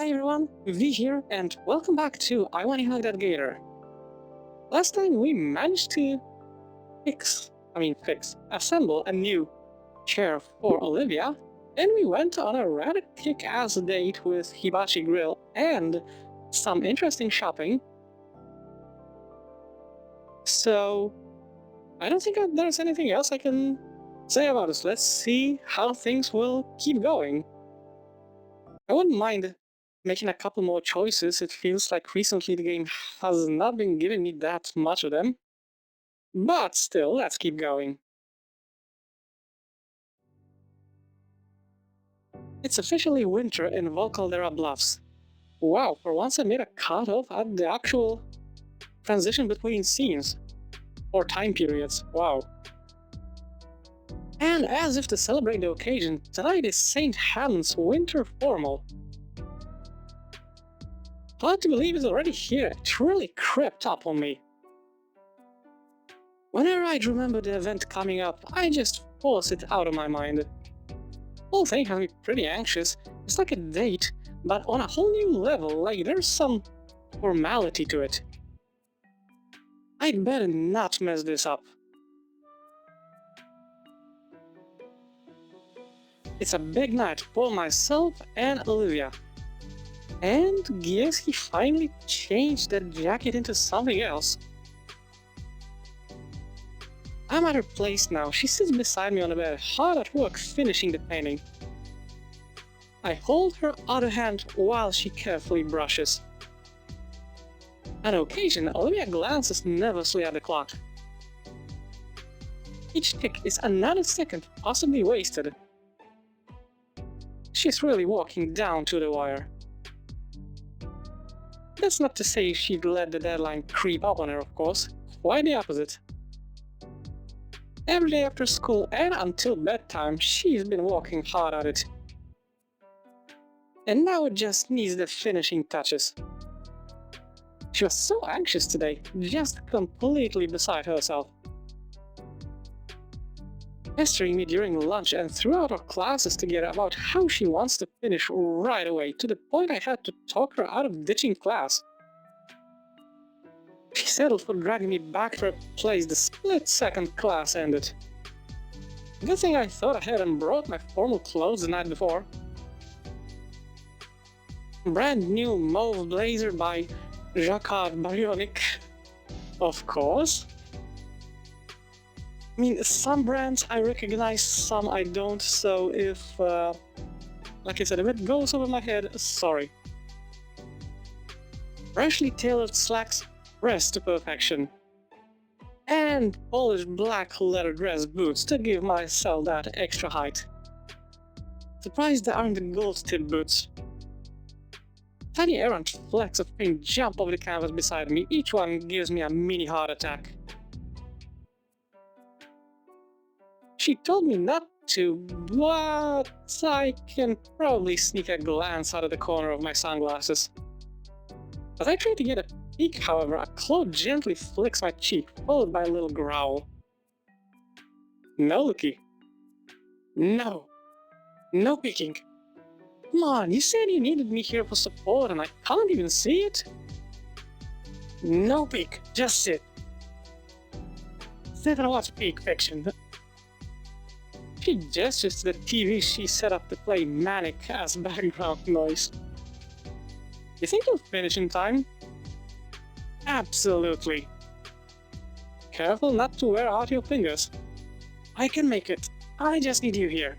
Hi everyone, V here, and welcome back to Wani Gator. Last time we managed to assemble a new chair for Olivia, and we went on a rather kick-ass date with Hibachi Grill and some interesting shopping. So, I don't think there's anything else I can say about this. Let's see how things will keep going. I wouldn't mind making a couple more choices. It feels like recently the game has not been giving me that much of them. But still, let's keep going. It's officially winter in Volcaldera Bluffs. Wow, for once I made a cutoff at the actual transition between scenes. Or time periods, wow. And as if to celebrate the occasion, tonight is St. Helen's Winter Formal. Hard to believe it's already here, it really crept up on me. Whenever I remember the event coming up, I just force it out of my mind. The whole thing has me pretty anxious. It's like a date, but on a whole new level, like there's some formality to it. I'd better not mess this up. It's a big night for myself and Olivia. And yes, he finally changed that jacket into something else. I'm at her place now. She sits beside me on the bed, hard at work finishing the painting. I hold her other hand while she carefully brushes. On occasion, Olivia glances nervously at the clock. Each tick is another second possibly wasted. She's really walking down to the wire. That's not to say she'd let the deadline creep up on her, of course. Quite the opposite. Every day after school and until bedtime, she's been working hard at it. And now it just needs the finishing touches. She was so anxious today, just completely beside herself. Pestering me during lunch and throughout our classes together about how she wants to finish right away, to the point I had to talk her out of ditching class. She settled for dragging me back to her place the split second class ended. Good thing I thought ahead and brought my formal clothes the night before. Brand new mauve blazer by Jacquard Baryonic, of course. I mean, some brands I recognize, some I don't, so if, like I said, if it goes over my head, sorry. Freshly tailored slacks press to perfection. And polished black leather dress boots to give myself that extra height. Surprised there aren't the gold tip boots. Tiny errant flecks of paint jump over the canvas beside me, each one gives me a mini heart attack. She told me not to, but I can probably sneak a glance out of the corner of my sunglasses. As I try to get a peek, however, a claw gently flicks my cheek, followed by a little growl. No, Lucky. No. No peeking. Come on, you said you needed me here for support and I can't even see it? No peek, just sit. Sit and watch peek fiction. She gestures to the TV she set up to play manic as background noise. You think you'll finish in time? Absolutely. Careful not to wear out your fingers. I can make it. I just need you here.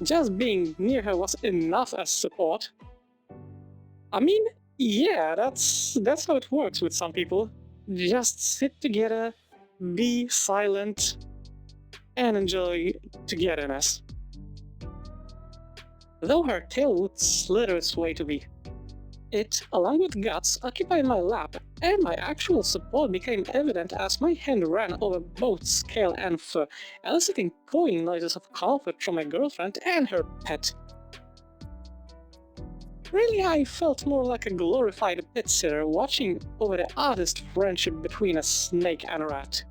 Just being near her was enough as support. I mean, yeah, that's how it works with some people. Just sit together, be silent, and enjoy togetherness. Though her tail would slither its way to me, it, along with Guts, occupied my lap, and my actual support became evident as my hand ran over both scale and fur, eliciting cooing noises of comfort from my girlfriend and her pet. Really, I felt more like a glorified pet sitter watching over the oddest friendship between a snake and a rat.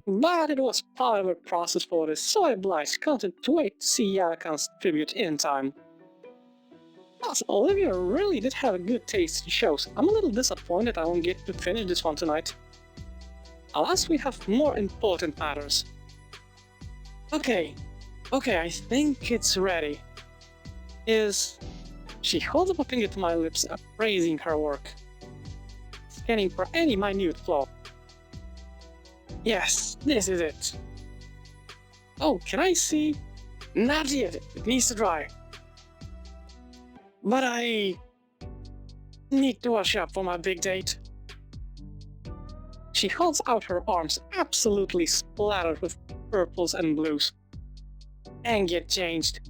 But it was part of her process for this, so I obliged, content to wait to see Yarakan's tribute in time. Plus, Olivia really did have a good taste in shows. I'm a little disappointed I won't get to finish this one tonight. Unless we have more important matters. Okay, I think it's ready. She holds up a finger to my lips, appraising her work, scanning for any minute flaw. Yes, this is it. Oh, can I see? Not yet, it needs to dry. But I need to wash up for my big date. She holds out her arms, absolutely splattered with purples and blues. And get changed.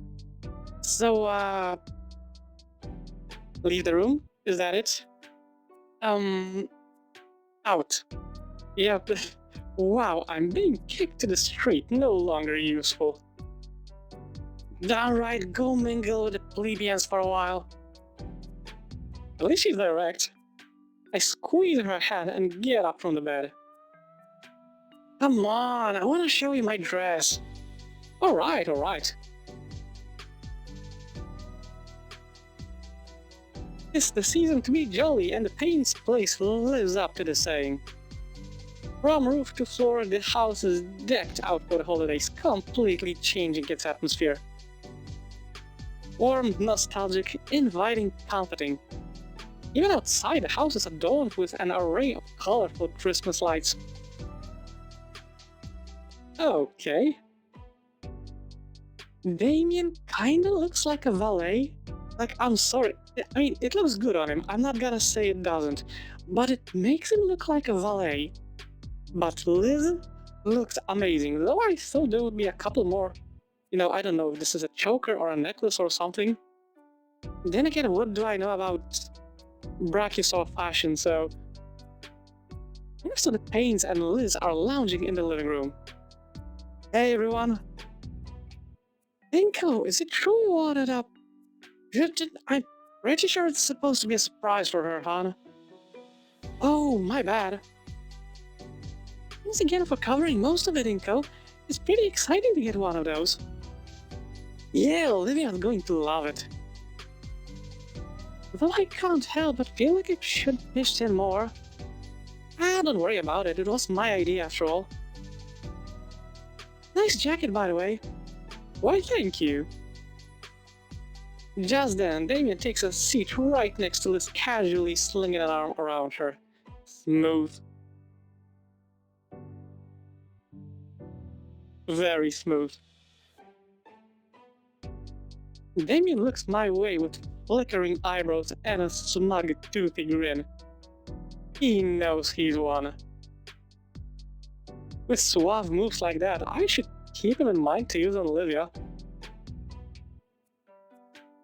So, leave the room? Is that it? Out. Yep. Wow, I'm being kicked to the street, no longer useful. Downright go mingle with the plebeians for a while. At least she's direct. I squeeze her hand and get up from the bed. Come on, I want to show you my dress. Alright. It's the season to be jolly, and the Payne's place lives up to the saying. From roof to floor, the house is decked out for the holidays, completely changing its atmosphere. Warm, nostalgic, inviting, comforting. Even outside, the house is adorned with an array of colorful Christmas lights. Okay. Damien kinda looks like a valet. Like, I'm sorry, I mean, it looks good on him, I'm not gonna say it doesn't, but it makes him look like a valet. But Liz looks amazing, though I thought there would be a couple more. I don't know if this is a choker or a necklace or something. Then again, what do I know about Brachiosaur fashion, so... Most of the Paynes and Liz are lounging in the living room. Hey everyone. Inko, is it true you ordered up? I'm pretty sure it's supposed to be a surprise for her, huh? Oh, my bad. Thanks again for covering most of it, Inko. It's pretty exciting to get one of those. Yeah, Olivia's going to love it. Though I can't help but feel like I should have pitched in more. Don't worry about it, it was my idea after all. Nice jacket, by the way. Why, thank you. Just then, Damien takes a seat right next to Liz, casually slinging an arm around her. Smooth. Very smooth. Damien looks my way with flickering eyebrows and a smug, toothy grin. He knows he's won. With suave moves like that, I should keep him in mind to use on Olivia.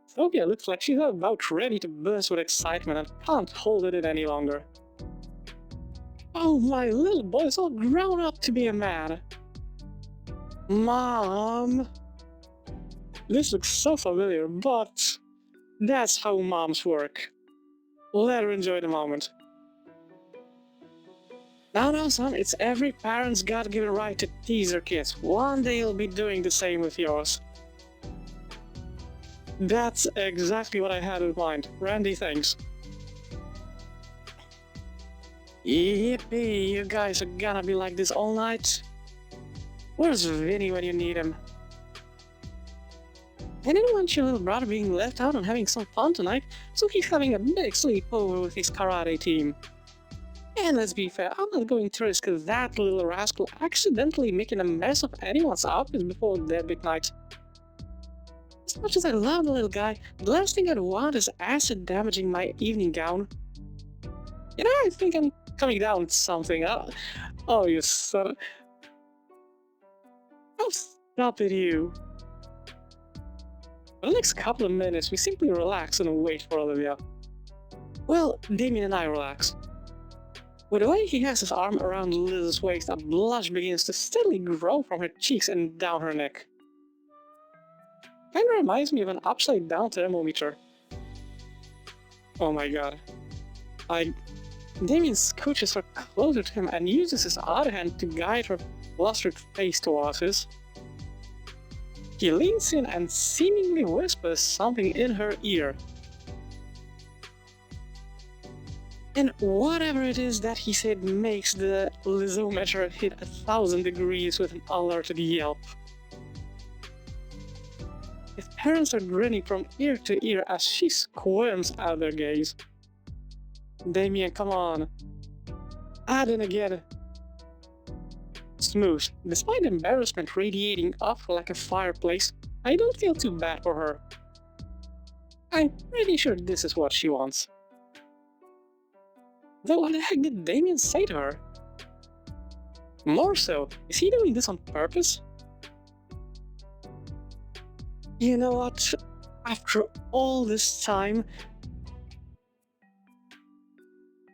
Sophia looks like she's about ready to burst with excitement and can't hold it in any longer. Oh, my little boy's all grown up to be a man. Mom! This looks so familiar, but that's how moms work. Let her enjoy the moment. Now, son, it's every parent's God-given right to tease their kids. One day you'll be doing the same with yours. That's exactly what I had in mind. Randy, thanks. Yippee, you guys are gonna be like this all night? Where's Vinny when you need him? I didn't want your little brother being left out and having some fun tonight, so he's having a big sleepover with his karate team. And let's be fair, I'm not going to risk that little rascal accidentally making a mess of anyone's outfits before their big night. As much as I love the little guy, the last thing I'd want is acid damaging my evening gown. I think I'm coming down with something. Oh, you son of... Oh, stop it, you. For the next couple of minutes, we simply relax and wait for Olivia. Well, Damien and I relax. With the way he has his arm around Liz's waist, a blush begins to steadily grow from her cheeks and down her neck. Kinda reminds me of an upside-down thermometer. Oh my god. Damien scooches her closer to him and uses his other hand to guide her flustered face towards his. He leans in and seemingly whispers something in her ear. And whatever it is that he said makes the lizometer hit 1,000 degrees with an alerted yelp. His parents are grinning from ear to ear as she squirms out their gaze. Damien, come on. Add in again. Smooth. Despite embarrassment radiating up like a fireplace, I don't feel too bad for her. I'm pretty sure this is what she wants. Though what the heck did Damien say to her? More so, is he doing this on purpose? You know what? After all this time,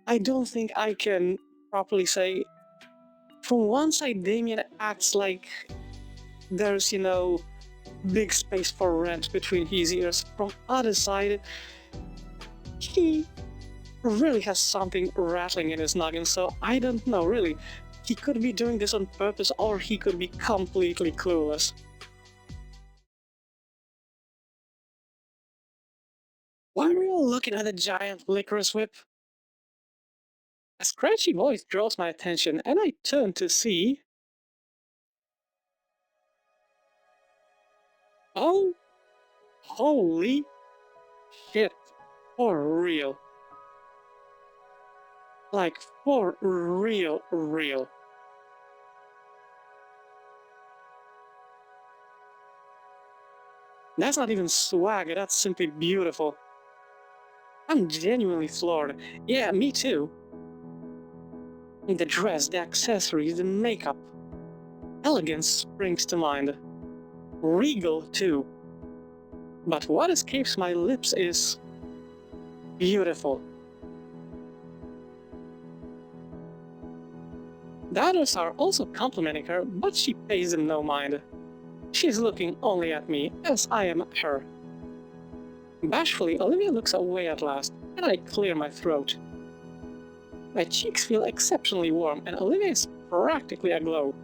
I don't think I can properly say. From one side, Damien acts like there's, big space for rent between his ears. From other side, he really has something rattling in his noggin, so I don't know, really. He could be doing this on purpose, or he could be completely clueless. Why are you all looking at the giant licorice whip? A scratchy voice draws my attention, and I turn to see... Oh, holy shit. For real. Like, for real. That's not even swag, that's simply beautiful. I'm genuinely floored. Yeah, me too. The dress, the accessories, the makeup. Elegance springs to mind. Regal too. But what escapes my lips is... beautiful. The others are also complimenting her, but she pays them no mind. She's looking only at me, as I am at her. Bashfully, Olivia looks away at last, and I clear my throat. My cheeks feel exceptionally warm, and Olivia is practically aglow.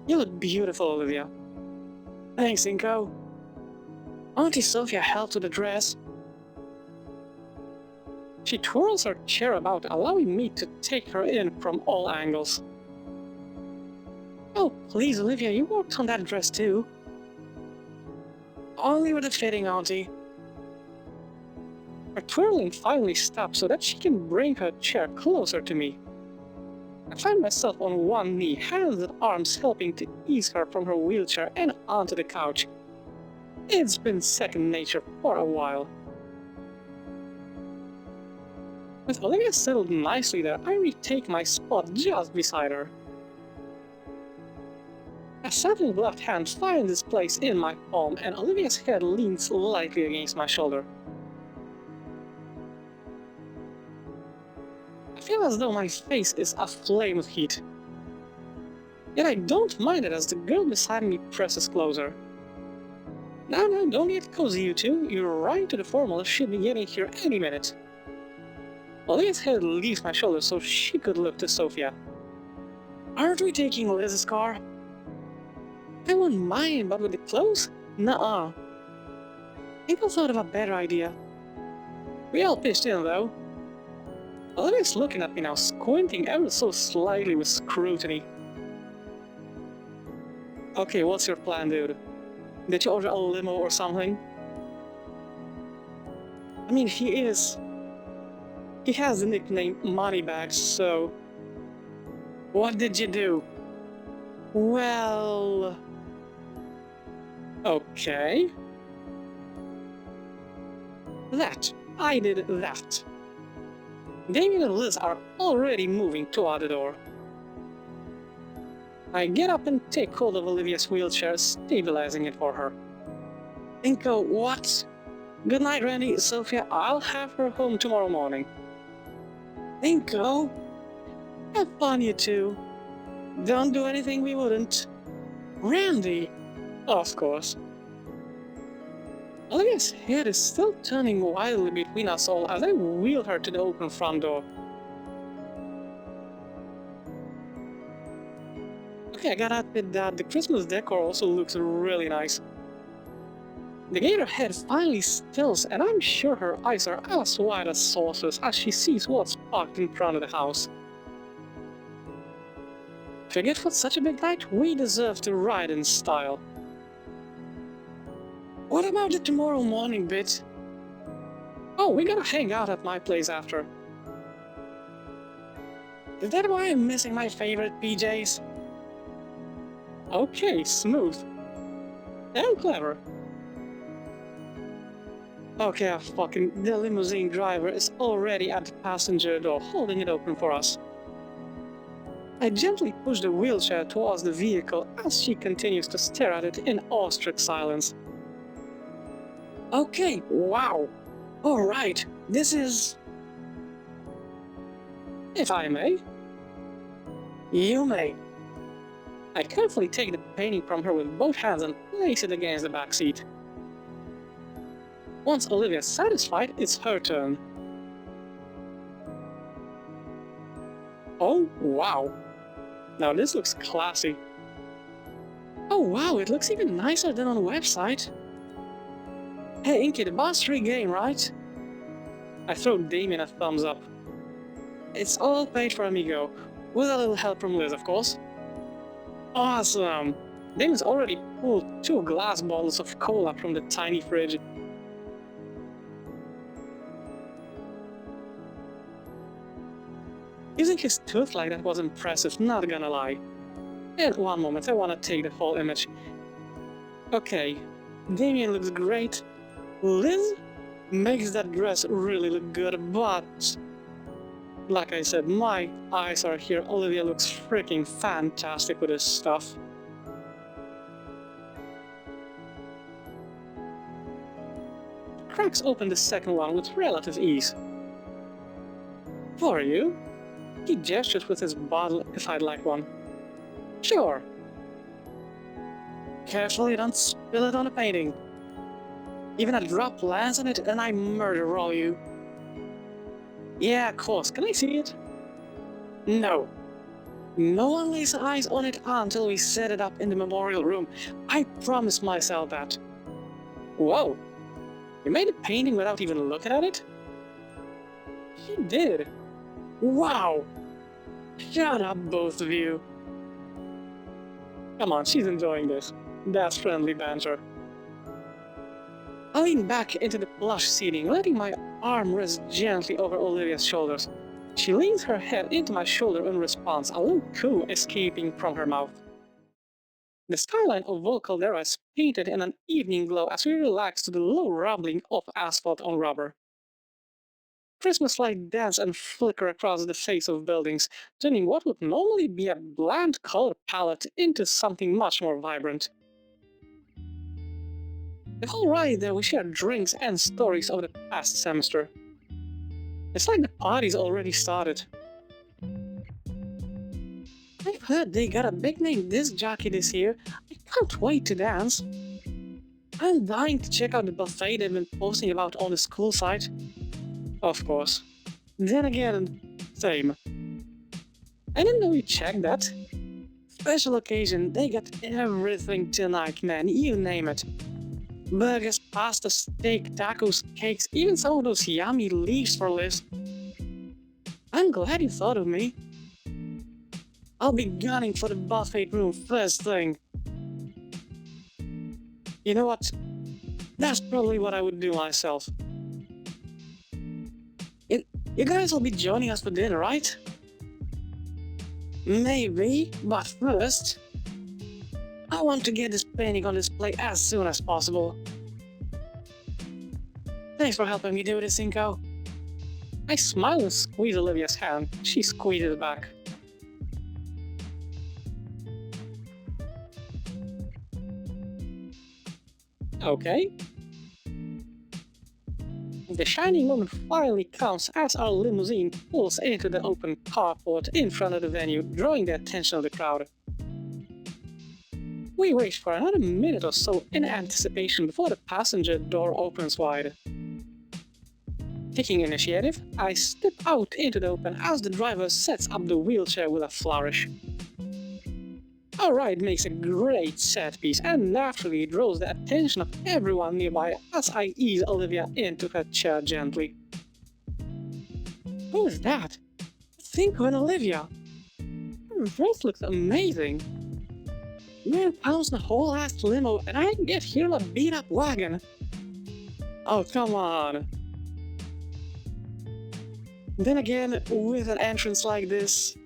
You look beautiful, Olivia. Thanks, Inko. Auntie Sophia helped with the dress. She twirls her chair about, allowing me to take her in from all angles. Oh, please, Olivia, you worked on that dress too. Only with a fitting, Auntie. Her twirling finally stops so that she can bring her chair closer to me. I find myself on one knee, hands and arms helping to ease her from her wheelchair and onto the couch. It's been second nature for a while. With Olivia settled nicely there, I retake my spot just beside her. A satin gloved hand finds its place in my palm, and Olivia's head leans lightly against my shoulder. I feel as though my face is aflame with heat. Yet I don't mind it as the girl beside me presses closer. Now, don't get cozy, you two. Your ride to the formal should be getting here any minute. Olivia's head leaves my shoulder so she could look to Sophia. Aren't we taking Liz's car? I wouldn't mind, but with the clothes? Nuh-uh. Inko thought of a better idea. We all pitched in, though. Olivia's looking at me now, squinting ever so slightly with scrutiny. Okay, what's your plan, dude? Did you order a limo or something? I mean, he has the nickname Moneybags, so... What did you do? Well... Okay... I did that. Damien and Liz are already moving toward the door. I get up and take hold of Olivia's wheelchair, stabilizing it for her. Inko, what? Good night, Randy. Sophia, I'll have her home tomorrow morning. Inko? Have fun, you two. Don't do anything we wouldn't. Randy? Of course. Olivia's head is still turning wildly between us all as I wheel her to the open front door. Okay, I gotta admit that the Christmas decor also looks really nice. The Gator head finally stills, and I'm sure her eyes are as wide as saucers as she sees what's parked in front of the house. Figured for such a big night, we deserve to ride in style. What about the tomorrow morning bit? Oh, we gotta hang out at my place after. Is that why I'm missing my favorite PJs? Okay, smooth. And clever. Okay, the limousine driver is already at the passenger door, holding it open for us. I gently push the wheelchair towards the vehicle as she continues to stare at it in awestruck silence. Okay, wow. Alright, this is... If I may? You may. I carefully take the painting from her with both hands and place it against the back seat. Once Olivia's satisfied, it's her turn. Oh, wow. Now this looks classy. Oh wow, it looks even nicer than on the website. Hey Inky, the boss free game, right? I throw Damien a thumbs up. It's all paid for Amigo, with a little help from Liz, of course. Awesome! Damien's already pulled 2 glass bottles of cola from the tiny fridge. Using his tooth like that was impressive, not gonna lie. And one moment, I wanna take the whole image. Okay, Damien looks great. Liz makes that dress really look good, but... like I said, my eyes are here. Olivia looks freaking fantastic with this stuff. Cracks open the second one with relative ease. For you? He gestures with his bottle if I'd like one. Sure. Carefully, don't spill it on the painting. Even a drop lands on it and I murder roll you. Yeah, of course. Can I see it? No. No one lays eyes on it until we set it up in the memorial room. I promised myself that. Whoa. You made a painting without even looking at it? He did. Wow! Shut up, both of you. Come on, she's enjoying this. That's friendly banter. I lean back into the plush seating, letting my arm rest gently over Olivia's shoulders. She leans her head into my shoulder in response, a little coo escaping from her mouth. The skyline of Volcaldera is painted in an evening glow as we relax to the low rumbling of asphalt on rubber. Christmas lights dance and flicker across the face of buildings, turning what would normally be a bland color palette into something much more vibrant. The whole ride there we share drinks and stories of the past semester. It's like the party's already started. I've heard they got a big name disc jockey this year. I can't wait to dance. I'm dying to check out the buffet they've been posting about on the school site. Of course. Then again, same. I didn't know you checked that. Special occasion, they got everything tonight, man, you name it. Burgers, pasta, steak, tacos, cakes, even some of those yummy leaves for Liz. I'm glad you thought of me. I'll be gunning for the buffet room first thing. You know what? That's probably what I would do myself. You guys will be joining us for dinner, right? Maybe, but first... I want to get this painting on display as soon as possible. Thanks for helping me do this, Inko. I smile and squeeze Olivia's hand. She squeezes back. Okay. The shining moment finally comes as our limousine pulls into the open carport in front of the venue, drawing the attention of the crowd. We wait for another minute or so in anticipation before the passenger door opens wide. Taking initiative, I step out into the open as the driver sets up the wheelchair with a flourish. Our ride makes a great set piece and naturally draws the attention of everyone nearby as I ease Olivia into her chair gently. Who is that? Think of an Olivia. Her dress looks amazing. Man pounds the whole ass limo and I get here in a beat up wagon. Oh, come on. Then again, with an entrance like this,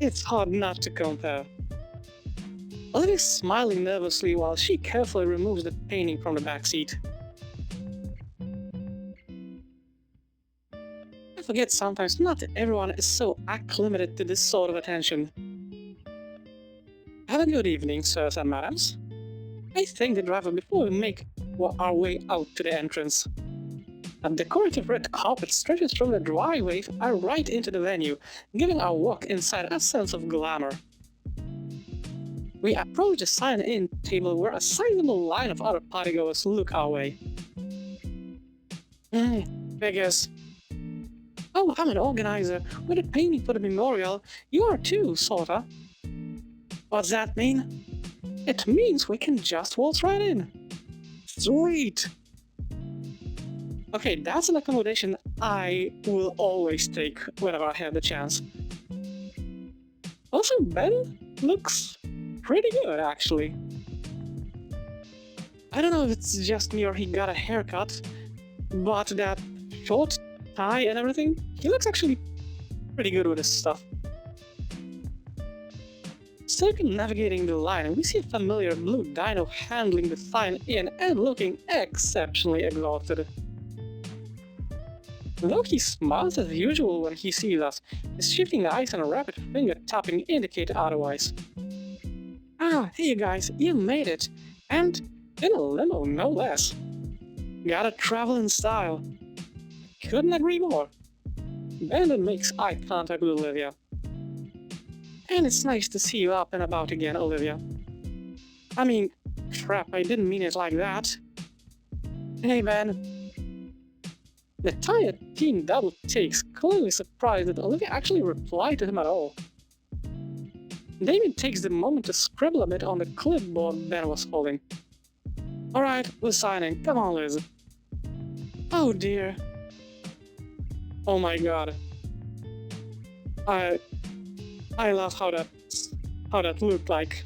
it's hard not to compare. Olivia's smiling nervously while she carefully removes the painting from the back seat. I forget sometimes not everyone is so acclimated to this sort of attention. Have a good evening, sirs and madams. I thank the driver before we make our way out to the entrance. A decorative red carpet stretches from the driveway right into the venue, giving our walk inside a sense of glamour. We approach the sign-in table where a sizable line of other partygoers look our way. Figures. Oh, I'm an organizer. With a painting for the memorial, you are too, sorta. What's that mean? It means we can just waltz right in. Sweet! Okay, that's an accommodation I will always take whenever I have the chance. Also, Ben looks pretty good, actually. I don't know if it's just me or he got a haircut, but that short tie and everything, he looks actually pretty good with his stuff. Circumnavigating the line, we see a familiar blue dino handling the sign-in and looking exceptionally exhausted. Though he smiles as usual when he sees us, his shifting eyes and rapid finger tapping indicate otherwise. Ah, hey you guys, you made it! And in a limo, no less. Gotta travel in style. Couldn't agree more. Bandon makes eye contact with Olivia. And it's nice to see you up and about again, Olivia. I mean, crap, I didn't mean it like that. Hey, Ben. The entire team double takes, clearly surprised that Olivia actually replied to him at all. David takes the moment to scribble a bit on the clipboard Ben was holding. Alright, we're signing. Come on, Liz. Oh dear. Oh my god. I love how that looked like.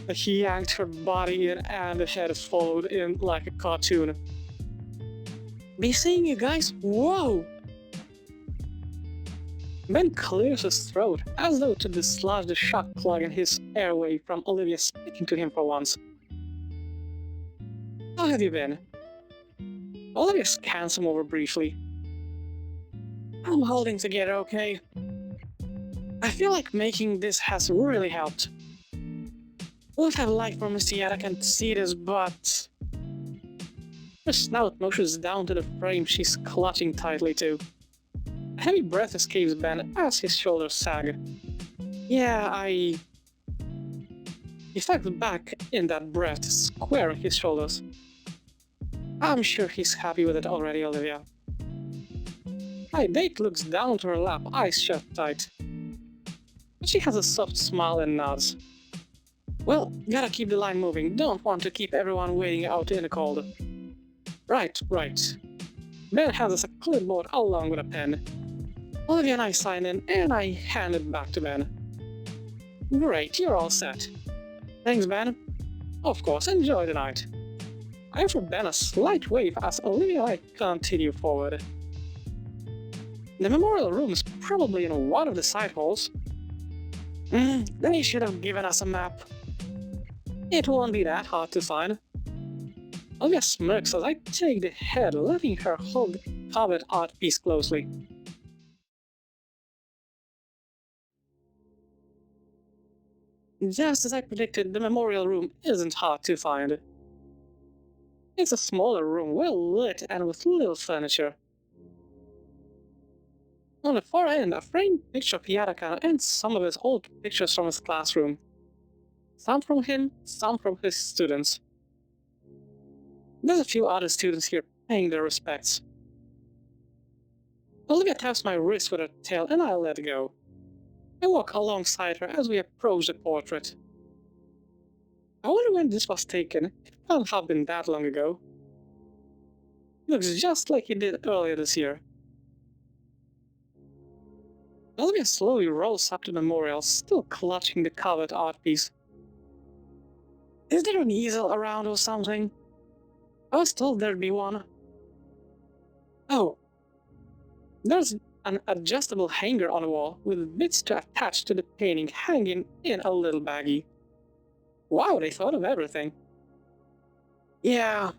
He yanked her body in and the head followed in like a cartoon. Be seeing you guys? Whoa! Ben clears his throat, as though to dislodge the shock plug in his airway from Olivia speaking to him for once. How have you been? Olivia scans him over briefly. I'm holding together, okay? I feel like making this has really helped. Would have liked for Mr. Yadakan to see this, but... Her snout motions down to the frame she's clutching tightly to. A heavy breath escapes Ben as his shoulders sag. Yeah, He sags back in that breath, squaring his shoulders. I'm sure he's happy with it already, Olivia. My date looks down to her lap, eyes shut tight. But she has a soft smile and nods. Well, gotta keep the line moving, don't want to keep everyone waiting out in the cold. Right. Ben hands us a clipboard along with a pen. Olivia and I sign in, and I hand it back to Ben. Great, you're all set. Thanks, Ben. Of course, enjoy the night. I offer Ben a slight wave as Olivia and I continue forward. The memorial room is probably in one of the side halls. They should have given us a map. It won't be that hard to find. Olivia smirks as I take the head, letting her hold the covered art piece closely. Just as I predicted, the memorial room isn't hard to find. It's a smaller room, well lit and with little furniture. On the far end, a framed picture of Yadakan and some of his old pictures from his classroom. Some from him, some from his students. There's a few other students here paying their respects. Olivia taps my wrist with her tail and I let go. I walk alongside her as we approach the portrait. I wonder when this was taken. It can't have been that long ago. It looks just like it did earlier this year. Olivia slowly rolls up to the memorial, still clutching the covered art piece. Is there an easel around or something? I was told there'd be one. Oh, there's an adjustable hanger on the wall with bits to attach to the painting hanging in a little baggie. Wow, they thought of everything. Yeah.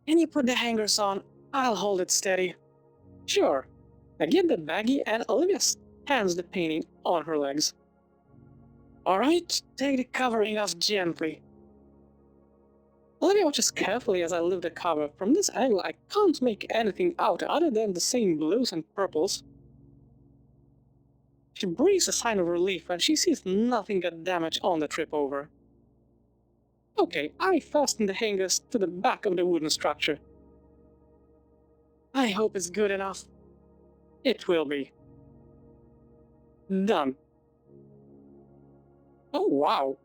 Can you put the hangers on? I'll hold it steady. Sure. I get the baggie and Olivia hands the painting on her legs. Alright, take the covering off gently. Olivia watches carefully as I lift the cover. From this angle, I can't make anything out other than the same blues and purples. She breathes a sign of relief when she sees nothing got damaged on the trip over. Okay, I fasten the hangers to the back of the wooden structure. I hope it's good enough. It will be. Done. Oh, wow.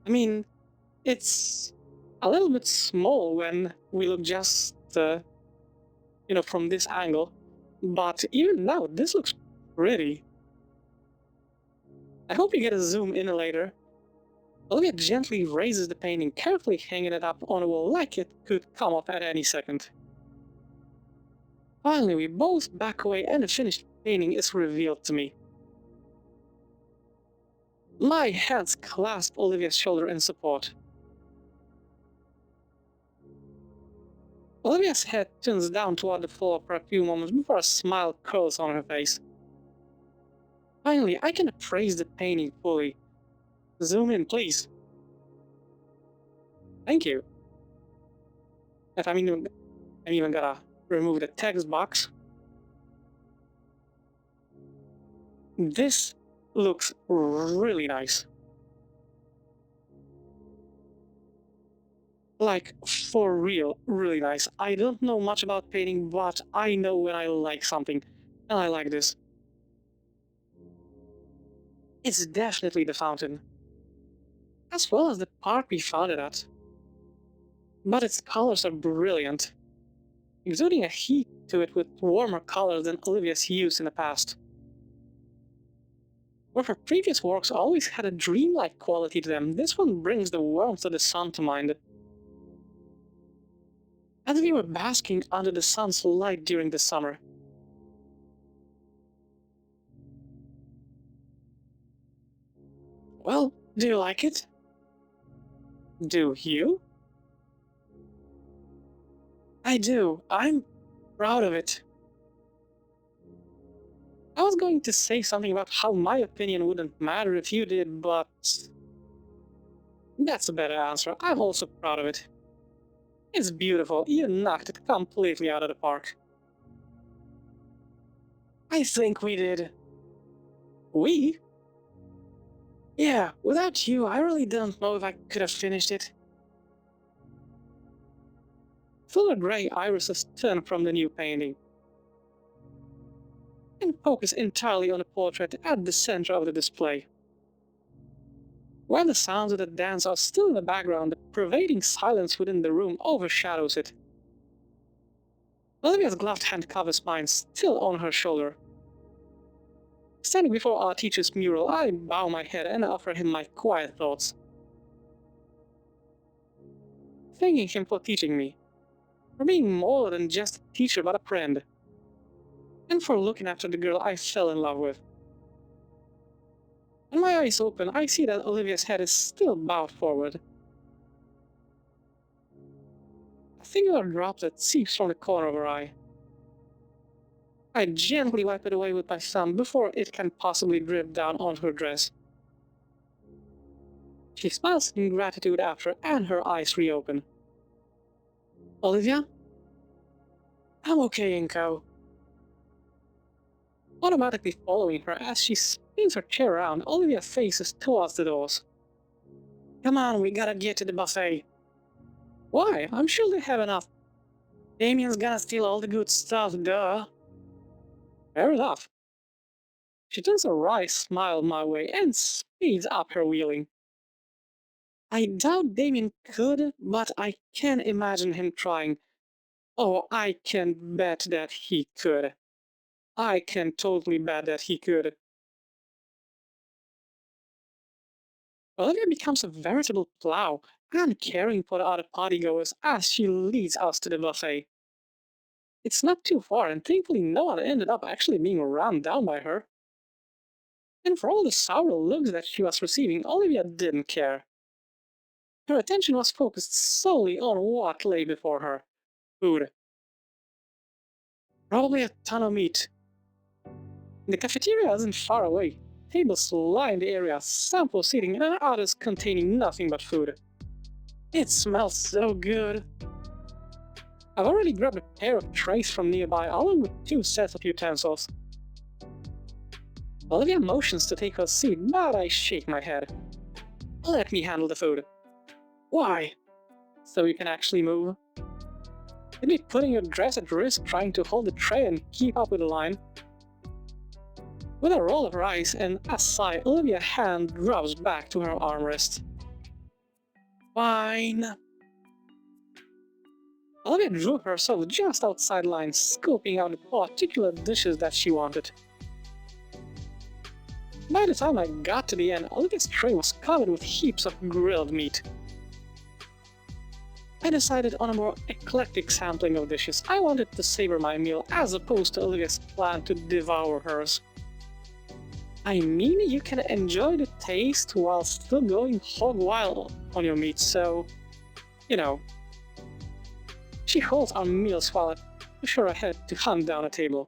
I mean, it's a little bit small when we look just, from this angle. But even now, this looks pretty. I hope you get a zoom in later. Olivia gently raises the painting, carefully hanging it up on the wall like it could come off at any second. Finally, we both back away and the finished painting is revealed to me. My hands clasp Olivia's shoulder in support. Olivia's head turns down toward the floor for a few moments before a smile curls on her face. Finally, I can appraise the painting fully. Zoom in, please. Thank you. If I'm even gonna remove the text box. This looks really nice. Like, for real, really nice. I don't know much about painting, but I know when I like something, and I like this. It's definitely the fountain, as well as the park we found it at. But its colors are brilliant, exuding a heat to it with warmer colors than Olivia's used in the past. Where her previous works always had a dreamlike quality to them, this one brings the warmth of the sun to mind. As we were basking under the sun's light during the summer. Well, do you like it? Do you? I do. I'm proud of it. I was going to say something about how my opinion wouldn't matter if you did, but that's a better answer. I'm also proud of it. It's beautiful. You knocked it completely out of the park. I think we did. We? Yeah, without you, I really don't know if I could have finished it. Fuller gray irises turn from the new painting and focus entirely on the portrait at the center of the display. While the sounds of the dance are still in the background, the pervading silence within the room overshadows it. Olivia's gloved hand covers mine, still on her shoulder. Standing before our teacher's mural, I bow my head and offer him my quiet thoughts. Thanking him for teaching me, for being more than just a teacher but a friend, and for looking after the girl I fell in love with. When my eyes open, I see that Olivia's head is still bowed forward. A singular droplet seeps from the corner of her eye. I gently wipe it away with my thumb before it can possibly drip down onto her dress. She smiles in gratitude after, and her eyes reopen. Olivia? I'm okay, Inko. Automatically following her as she spins her chair around, Olivia faces towards the doors. Come on, we gotta get to the buffet. Why? I'm sure they have enough. Damien's gonna steal all the good stuff, duh. Fair enough. She turns a wry smile my way and speeds up her wheeling. I doubt Damien could, but I can imagine him trying. Oh, I can bet that he could. I can totally bet that he could. Olivia becomes a veritable plow, uncaring for the other partygoers as she leads us to the buffet. It's not too far, and thankfully no one ended up actually being run down by her. And for all the sour looks that she was receiving, Olivia didn't care. Her attention was focused solely on what lay before her. Food. Probably a ton of meat. The cafeteria isn't far away. Tables line the area, sample seating, and others containing nothing but food. It smells so good. I've already grabbed a pair of trays from nearby, along with 2 sets of utensils. Olivia motions to take her seat, but I shake my head. Let me handle the food. Why? So you can actually move? You'd be putting your dress at risk trying to hold the tray and keep up with the line. With a roll of her eyes and a sigh, Olivia's hand drops back to her armrest. Fine. Olivia drew herself just outside line, scoping out the particular dishes that she wanted. By the time I got to the end, Olivia's tray was covered with heaps of grilled meat. I decided on a more eclectic sampling of dishes. I wanted to savor my meal as opposed to Olivia's plan to devour hers. I mean, you can enjoy the taste while still going hog wild on your meat, so, you know. She holds our meals while I push her ahead to hunt down a table.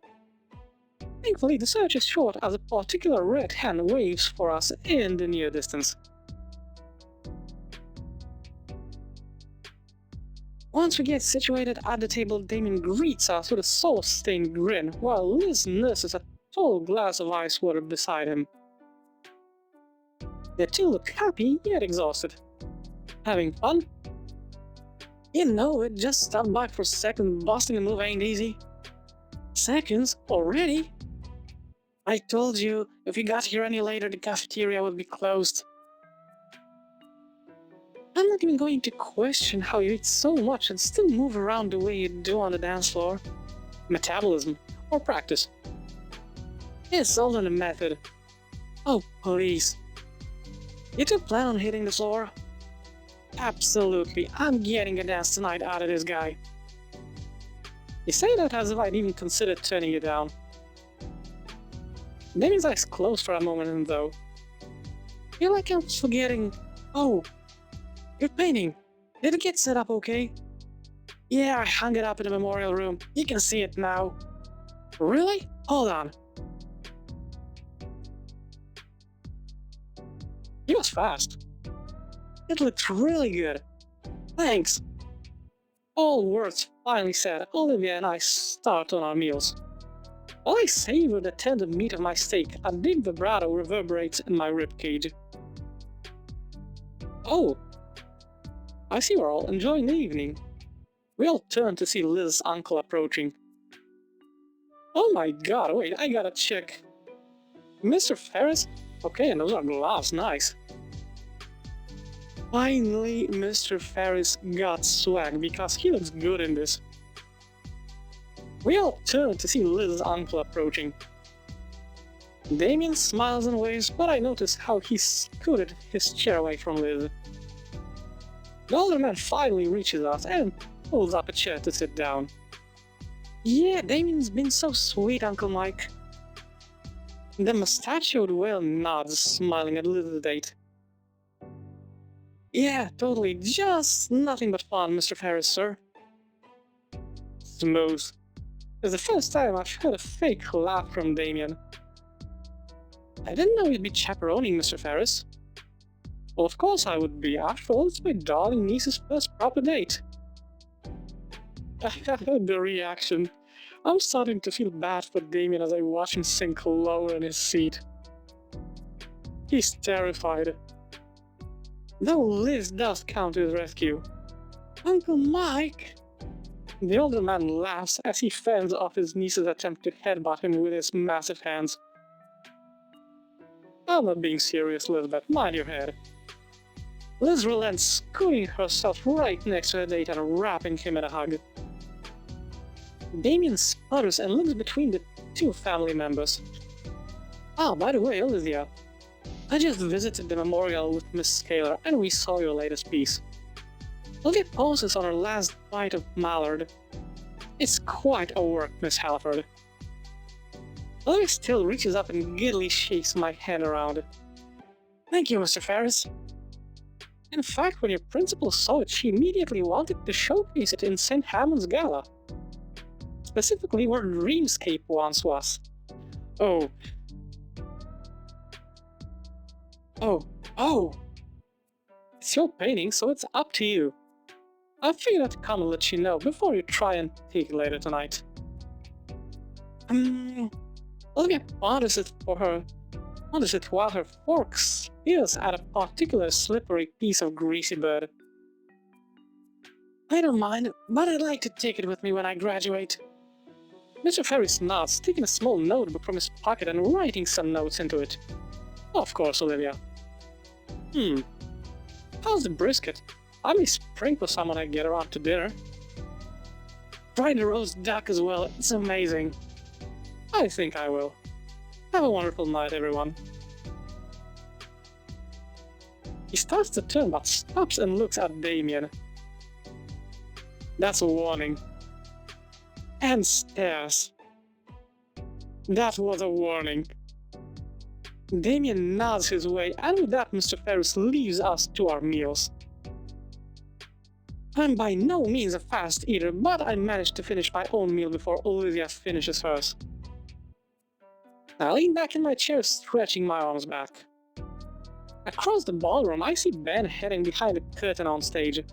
Thankfully, the search is short as a particular red hen waves for us in the near distance. Once we get situated at the table, Damien greets us with a sauce-stained grin, while Liz nurses a tall glass of ice water beside him. The two look happy yet exhausted. Having fun? You know it, just stopped by for a second. Busting a move ain't easy. Seconds? Already? I told you, if you got here any later, the cafeteria would be closed. I'm not even going to question how you eat so much and still move around the way you do on the dance floor. Metabolism, or practice. It's all in a method. Oh, please. You two plan on hitting the floor? Absolutely, I'm getting a dance tonight out of this guy. You say that as if I'd even considered turning you down. Damien's eyes close for a moment though. Feel like I'm forgetting. Oh, your painting. Did it get set up okay? Yeah, I hung it up in the memorial room. You can see it now. Really? Hold on. He was fast. It looked really good. Thanks. All words finally said, Olivia and I start on our meals. While I savor the tender meat of my steak, a deep vibrato reverberates in my ribcage. Oh, I see we're all enjoying the evening. We all turn to see Liz's uncle approaching. Oh my god, wait, I gotta check. Mr. Ferris? Okay, and those are gloves, nice. Finally, Mr. Ferris got swag because he looks good in this. We all turn to see Liz's uncle approaching. Damien smiles and waves, but I notice how he scooted his chair away from Liz. The older man finally reaches us and pulls up a chair to sit down. Yeah, Damien's been so sweet, Uncle Mike. The mustachioed whale nods, smiling at Liz's date. Yeah, totally, just nothing but fun, Mr. Ferris, sir. Smooth. It's the first time I've heard a fake laugh from Damien. I didn't know you'd be chaperoning, Mr. Ferris. Well, of course I would be. After all, it's my darling niece's first proper date. The reaction. I'm starting to feel bad for Damien as I watch him sink lower in his seat. He's terrified. Though Liz does come to his rescue. Uncle Mike! The older man laughs as he fends off his niece's attempt to headbutt him with his massive hands. I'm not being serious, Elizabeth. Mind your head. Liz relents, scooting herself right next to her date and wrapping him in a hug. Damien sputters and looks between the two family members. Ah, by the way, Olivia, I just visited the memorial with Miss Scaler and we saw your latest piece. Olivia pauses on her last bite of mallard. It's quite a work, Miss Halford. Olivia still reaches up and giddily shakes my hand around. Thank you, Mr. Ferris. In fact, when your principal saw it, she immediately wanted to showcase it in St. Hammond's Gala. Specifically where Dreamscape once was. Oh. It's your painting, so it's up to you. I figured I'd come and let you know before you try and take it later tonight. Olivia ponders it while her fork spears at a particular slippery piece of greasy bird. I don't mind, but I'd like to take it with me when I graduate. Mr. Ferris nods, taking a small notebook from his pocket and writing some notes into it. Of course, Olivia. How's the brisket? I may sprinkle some when I get around to dinner. Try the roast duck as well, it's amazing. I think I will. Have a wonderful night, everyone. He starts to turn but stops and looks at Damien. That's a warning. And stares. That was a warning. Damien nods his way, and with that Mr. Ferris leaves us to our meals. I'm by no means a fast eater, but I managed to finish my own meal before Olivia finishes hers. I lean back in my chair, stretching my arms back. Across the ballroom, I see Ben heading behind the curtain on stage.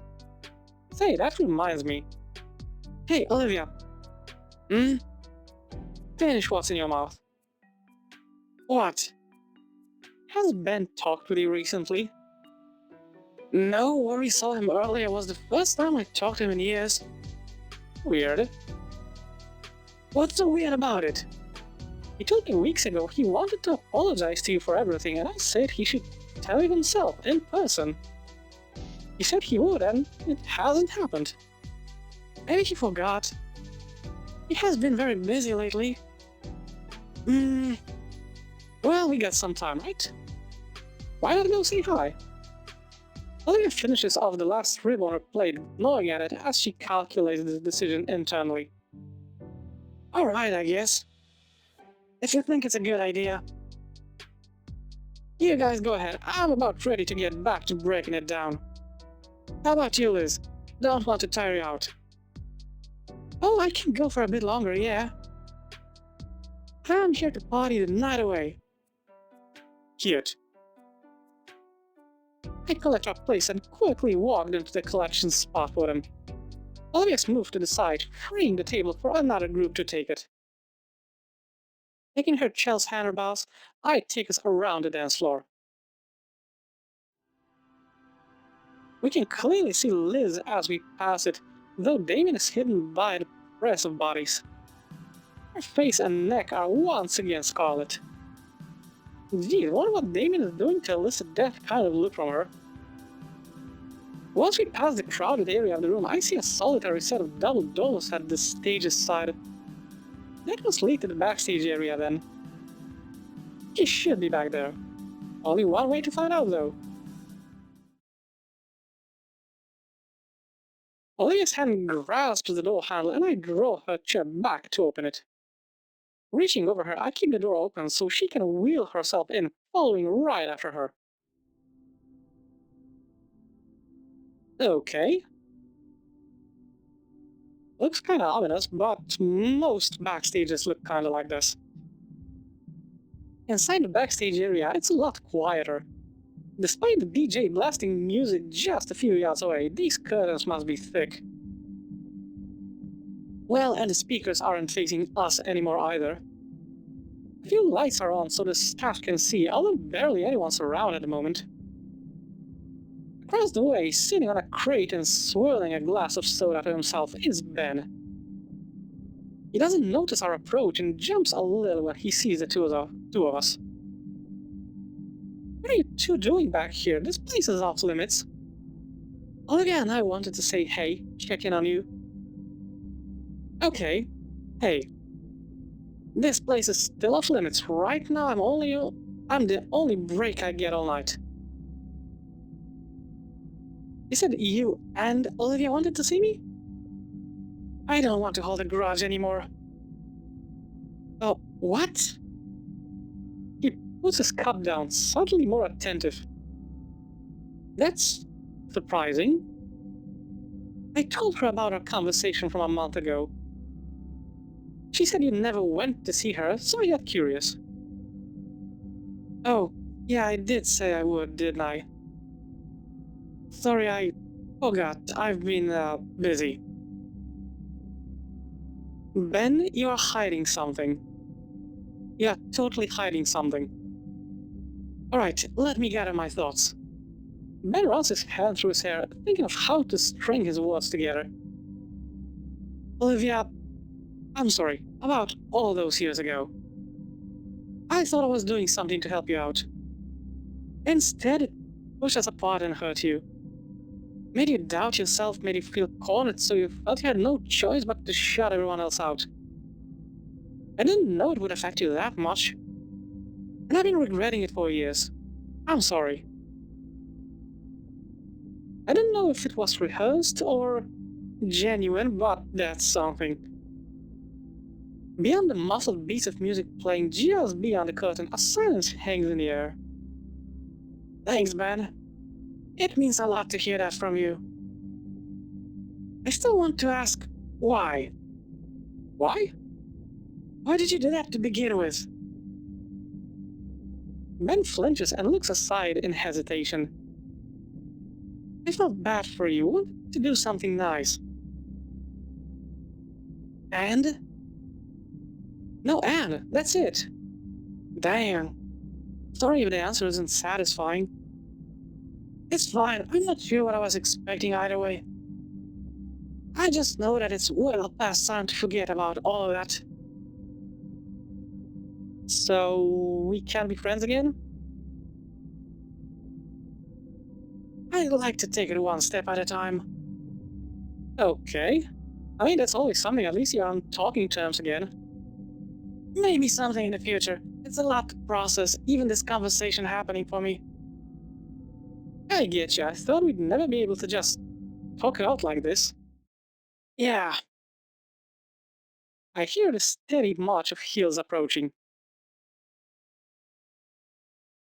Say, that reminds me. Hey, Olivia. Finish what's in your mouth. What? Has Ben talked with you recently? No, where we saw him earlier was the first time I talked to him in years. Weird. What's so weird about it? He told me weeks ago he wanted to apologize to you for everything, and I said he should tell you himself, in person. He said he would, and it hasn't happened. Maybe he forgot. He has been very busy lately. Well, we got some time, right? Why not go say hi? Olivia finishes off the last rib on her plate, gnawing at it as she calculates the decision internally. Alright, I guess. If you think it's a good idea. You guys go ahead, I'm about ready to get back to breaking it down. How about you, Liz? Don't want to tire you out. Oh, I can go for a bit longer, yeah. I'm here to party the night away. Cute. I collect our place and quickly walked into the collection spot with him. Olivia's moved to the side, freeing the table for another group to take it. Taking her Chell's handlebars, I take us around the dance floor. We can clearly see Liz as we pass it, though Damien is hidden by the press of bodies. Her face and neck are once again scarlet. Gee, I wonder what Damien is doing to elicit that kind of look from her. Once we pass the crowded area of the room, I see a solitary set of double doors at the stage's side. That must lead to the backstage area then. He should be back there. Only one way to find out though. Olivia's hand grasps the door handle and I draw her chair back to open it. Reaching over her, I keep the door open so she can wheel herself in, following right after her. Okay. Looks kinda ominous, but most backstages look kinda like this. Inside the backstage area, it's a lot quieter. Despite the DJ blasting music just a few yards away, these curtains must be thick. Well, and the speakers aren't facing us anymore either. A few lights are on so the staff can see, although barely anyone's around at the moment. Across the way, sitting on a crate and swirling a glass of soda to himself, is Ben. He doesn't notice our approach and jumps a little when he sees the two of us. What are you two doing back here? This place is off limits. Olivia and I wanted to say hey, check in on you. Okay. Hey, this place is still off limits. Right now I'm the only break I get all night. You said you and Olivia wanted to see me? I don't want to hold a grudge anymore. Oh, what? He puts his cup down, suddenly more attentive. That's surprising. I told her about our conversation from a month ago. She said you never went to see her, so I got curious. Oh, yeah, I did say I would, didn't I? Sorry, I forgot. I've been, busy. Ben, you're hiding something. You're totally hiding something. Alright, let me gather my thoughts. Ben runs his hand through his hair, thinking of how to string his words together. Olivia, I'm sorry, about all those years ago. I thought I was doing something to help you out. Instead, it pushed us apart and hurt you. Made you doubt yourself, made you feel cornered, so you felt you had no choice but to shut everyone else out. I didn't know it would affect you that much. And I've been regretting it for years. I'm sorry. I don't know if it was rehearsed or genuine, but that's something. Beyond the muffled beats of music playing just beyond the curtain, a silence hangs in the air. Thanks, Ben. It means a lot to hear that from you. I still want to ask, why? Why? Why did you do that to begin with? Ben flinches and looks aside in hesitation. I felt bad for you, wanted to do something nice. And? No, and, that's it. Dang. Sorry if the answer isn't satisfying. It's fine, I'm not sure what I was expecting either way. I just know that it's well past time to forget about all of that. So, we can be friends again? I'd like to take it one step at a time. Okay. I mean, that's always something, at least you're on talking terms again. Maybe something in the future. It's a lot to process, even this conversation happening for me. I get you, I thought we'd never be able to just talk it out like this. Yeah, I hear the steady march of heels approaching.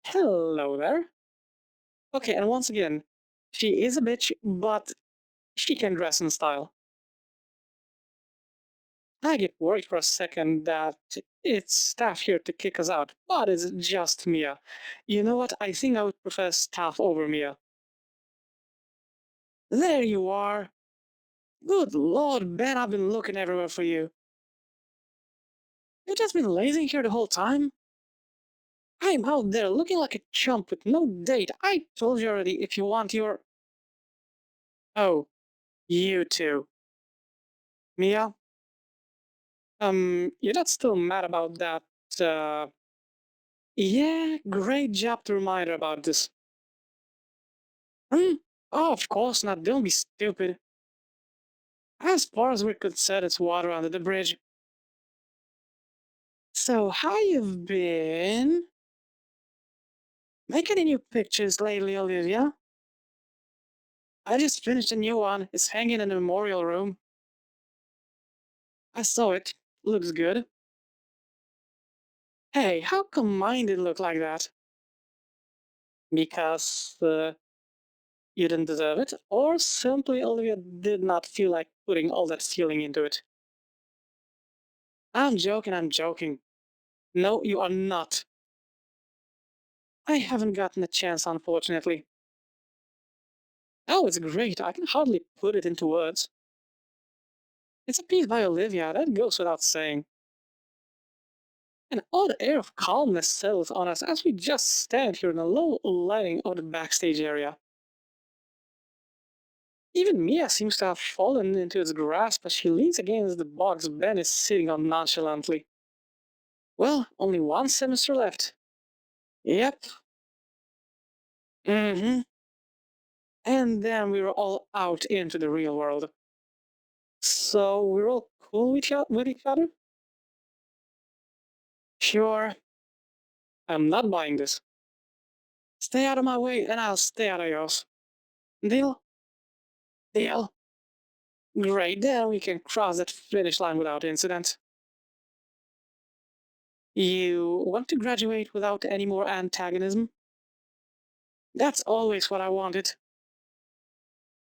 Hello there. Okay, and once again, she is a bitch, but she can dress in style. I get worried for a second that it's staff here to kick us out, but it's just Mia. You know what? I think I would prefer staff over Mia. There you are. Good lord, Ben, I've been looking everywhere for you. You've just been lazing here the whole time? I'm out there looking like a chump with no date. I told you already if you want your... Oh, you too. Mia? You're not still mad about that, uh... Yeah, great job to remind her about this. Hmm? Oh, of course not. Don't be stupid. As far as we're concerned, it's water under the bridge. So, how you've been? Making any new pictures lately, Olivia? I just finished a new one. It's hanging in the memorial room. I saw it. Looks good. Hey, how come mine didn't look like that? Because you didn't deserve it, or simply Olivia did not feel like putting all that feeling into it? I'm joking, I'm joking. No, you are not. I haven't gotten a chance, unfortunately. Oh, it's great. I can hardly put it into words. It's a piece by Olivia, that goes without saying. An odd air of calmness settles on us as we just stand here in the low lighting of the backstage area. Even Mia seems to have fallen into its grasp as she leans against the box Ben is sitting on nonchalantly. Well, only one semester left. Yep. Mm-hmm. And then we were all out into the real world. So we're all cool with each other? Sure. I'm not buying this. Stay out of my way and I'll stay out of yours. Deal? Deal. Great, then we can cross that finish line without incident. You want to graduate without any more antagonism? That's always what I wanted.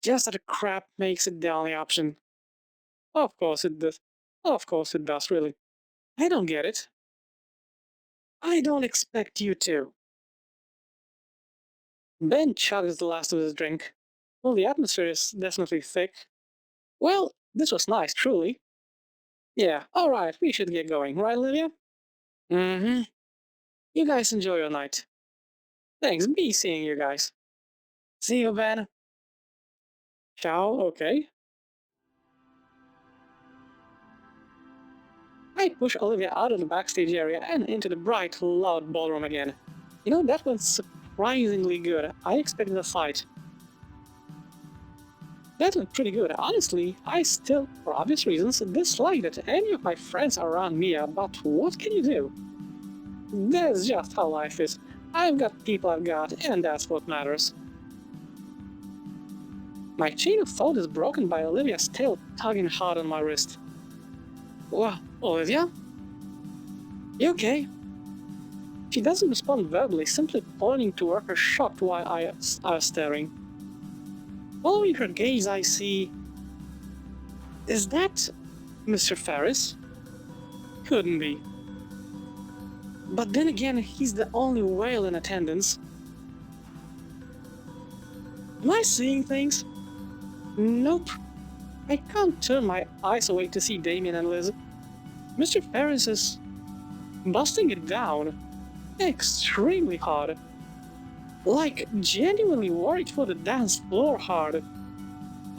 Just that the crap makes it the only option. Of course it does. Of course it does, really. I don't get it. I don't expect you to. Ben chugs the last of his drink. Well, the atmosphere is definitely thick. Well, this was nice, truly. Yeah, alright, we should get going, right, Olivia? Mm-hmm. You guys enjoy your night. Thanks, be seeing you guys. See you, Ben. Ciao, okay. I push Olivia out of the backstage area and into the bright, loud ballroom again. You know, that went surprisingly good. I expected a fight. That went pretty good. Honestly, I still, for obvious reasons, dislike that any of my friends are around me, but what can you do? That's just how life is. I've got people I've got, and that's what matters. My chain of thought is broken by Olivia's tail tugging hard on my wrist. Well, Olivia? You okay? She doesn't respond verbally, simply pointing toward her shocked while I was staring. Following her gaze, I see... Is that Mr. Ferris? Couldn't be. But then again, he's the only whale in attendance. Am I seeing things? Nope. I can't turn my eyes away to see Damien and Liz. Mr. Ferris is busting it down extremely hard. Like, genuinely worried for the dance floor hard.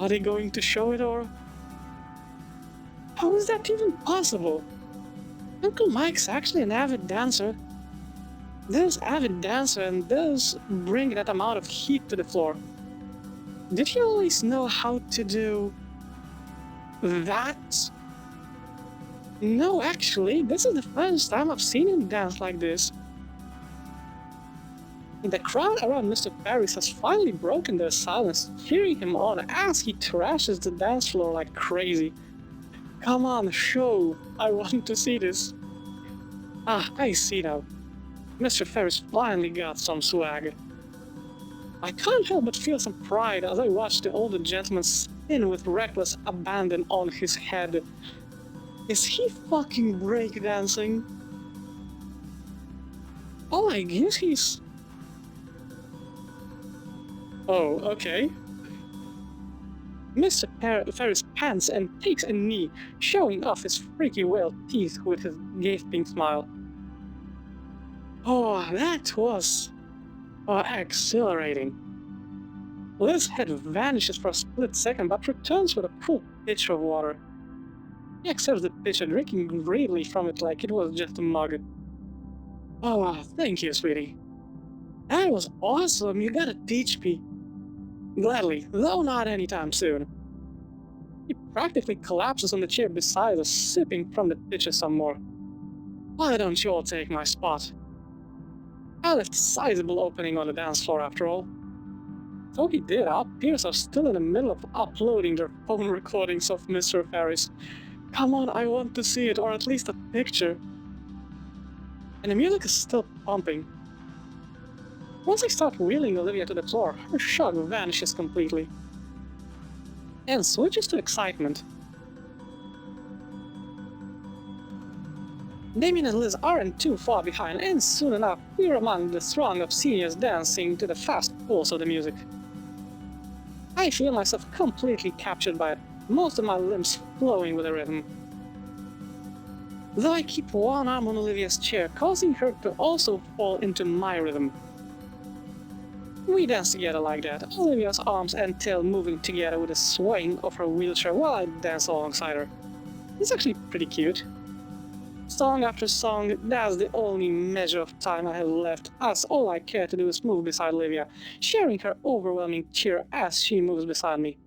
Are they going to show it or... How is that even possible? Uncle Mike's actually an avid dancer. This avid dancer and does bring that amount of heat to the floor. Did he always know how to do... that? No, actually, this is the first time I've seen him dance like this. The crowd around Mr. Ferris has finally broken their silence, cheering him on as he trashes the dance floor like crazy. Come on, show! I want to see this. Ah, I see now. Mr. Ferris finally got some swag. I can't help but feel some pride as I watch the older gentleman spin with reckless abandon on his head. Is he fucking breakdancing? Oh, I guess he's... Oh, okay. Mr. Ferris pants and takes a knee, showing off his freaky whale teeth with his gaping smile. Oh, that was... exhilarating. Liz's head vanishes for a split second, but returns with a full pitcher of water. He accepts the pitcher, drinking greedily from it like it was just a mug. Oh, thank you, sweetie. That was awesome, you gotta teach me. Gladly, though not anytime soon. He practically collapses on the chair beside us, sipping from the pitcher some more. Why don't you all take my spot? I left a sizable opening on the dance floor after all. So he did. Our peers are still in the middle of uploading their phone recordings of Mr. Ferris. Come on, I want to see it, or at least a picture. And the music is still pumping. Once I start wheeling Olivia to the floor, her shock vanishes completely. And switches to excitement. Damien and Liz aren't too far behind, and soon enough, we're among the throng of seniors dancing to the fast pulse of the music. I feel myself completely captured by it, most of my limbs flowing with the rhythm. Though I keep one arm on Olivia's chair, causing her to also fall into my rhythm. We dance together like that, Olivia's arms and tail moving together with the swaying of her wheelchair while I dance alongside her. It's actually pretty cute. Song after song, that's the only measure of time I have left, as all I care to do is move beside Olivia, sharing her overwhelming cheer as she moves beside me.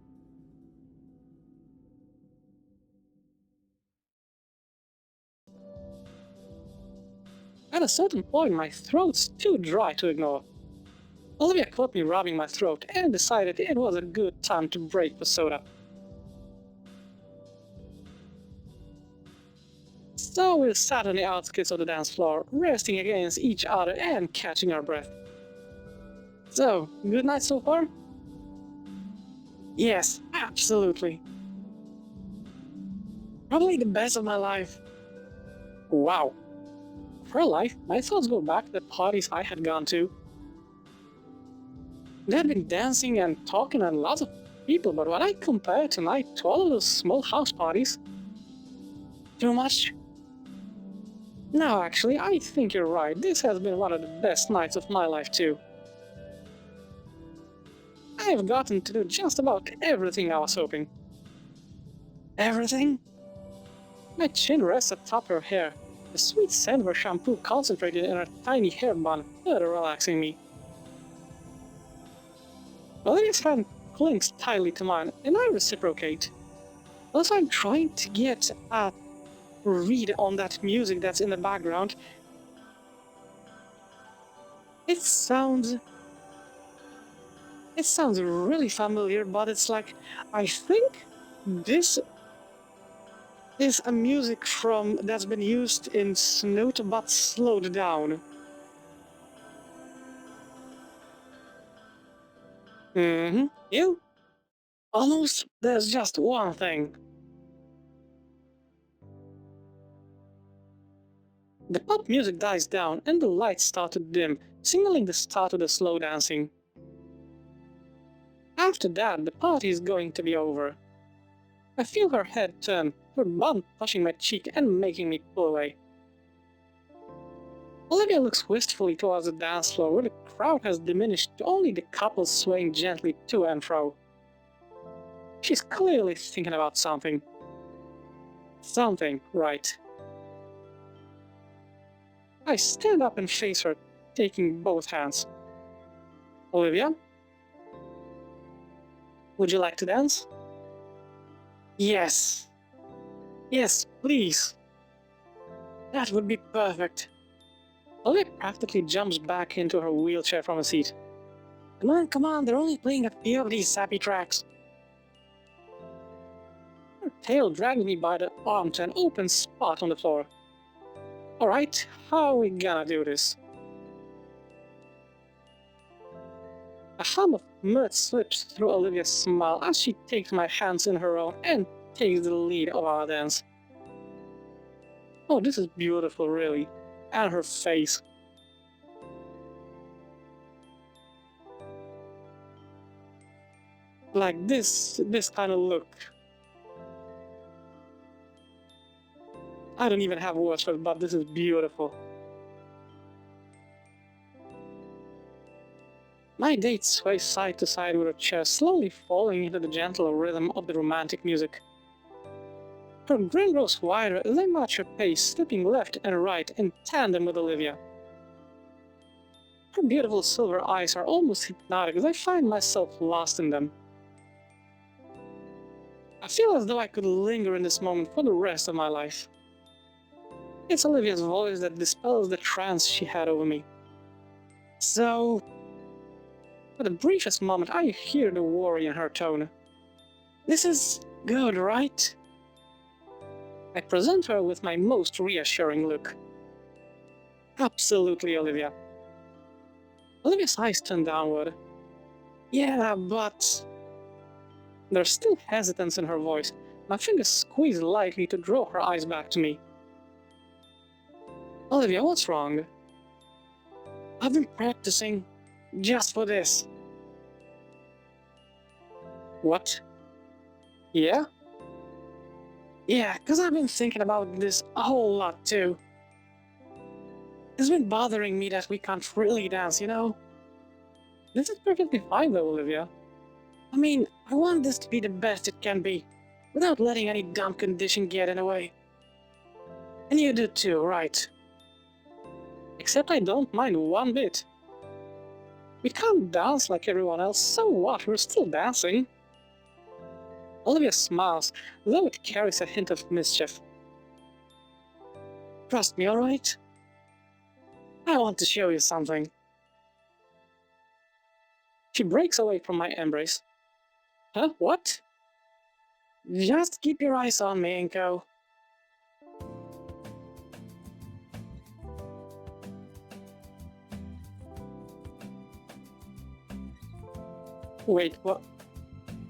At a certain point, my throat's too dry to ignore. Olivia caught me rubbing my throat and decided it was a good time to break the soda. So we sat on the outskirts of the dance floor, resting against each other and catching our breath. So, good night so far? Yes, absolutely. Probably the best of my life. Wow. For life, my thoughts go back to the parties I had gone to. They had been dancing and talking and lots of people, but when I compare tonight to all of those small house parties, too much? No, actually, I think you're right. This has been one of the best nights of my life too. I've gotten to do just about everything I was hoping. Everything? My chin rests atop her hair, the sweet scent of her shampoo concentrated in her tiny hair bun, further relaxing me. Olivia's hand clings tightly to mine, and I reciprocate. Also, I'm trying to get a read on that music that's in the background. It sounds really familiar, but it's like, I think this is a music from that's been used in Snoot but slowed down. You? Almost, there's just one thing. The pop music dies down and the lights start to dim, signaling the start of the slow dancing. After that, the party is going to be over. I feel her head turn, her bum touching my cheek and making me pull away. Olivia looks wistfully towards the dance floor where the crowd has diminished to only the couple swaying gently to and fro. She's clearly thinking about something. Something, right. I stand up and face her, taking both hands. Olivia? Would you like to dance? Yes. Yes, please. That would be perfect. Olivia practically jumps back into her wheelchair from a seat. Come on, they're only playing a few of these sappy tracks. Her tail dragged me by the arm to an open spot on the floor. Alright, how are we gonna do this? A hum of mirth slips through Olivia's smile as she takes my hands in her own and takes the lead of our dance. Oh, this is beautiful, really. And her face. Like this kind of look. I don't even have words for it, but this is beautiful. My date sways side to side with her chair, slowly falling into the gentle rhythm of the romantic music. Her grin grows wider as I match her pace, slipping left and right in tandem with Olivia. Her beautiful silver eyes are almost hypnotic as I find myself lost in them. I feel as though I could linger in this moment for the rest of my life. It's Olivia's voice that dispels the trance she had over me. So, for the briefest moment, I hear the worry in her tone. This is good, right? I present her with my most reassuring look. Absolutely, Olivia. Olivia's eyes turn downward. Yeah, but... There's still hesitance in her voice. My fingers squeeze lightly to draw her eyes back to me. Olivia, what's wrong? I've been practicing just for this. What? Yeah? Yeah, because I've been thinking about this a whole lot too. It's been bothering me that we can't really dance, you know? This is perfectly fine though, Olivia. I mean, I want this to be the best it can be, without letting any dumb condition get in the way. And you do too, right? Except I don't mind one bit. We can't dance like everyone else, so what? We're still dancing. Olivia smiles, though it carries a hint of mischief. Trust me, alright? I want to show you something. She breaks away from my embrace. Huh? What? Just keep your eyes on me, Inko. Wait, what?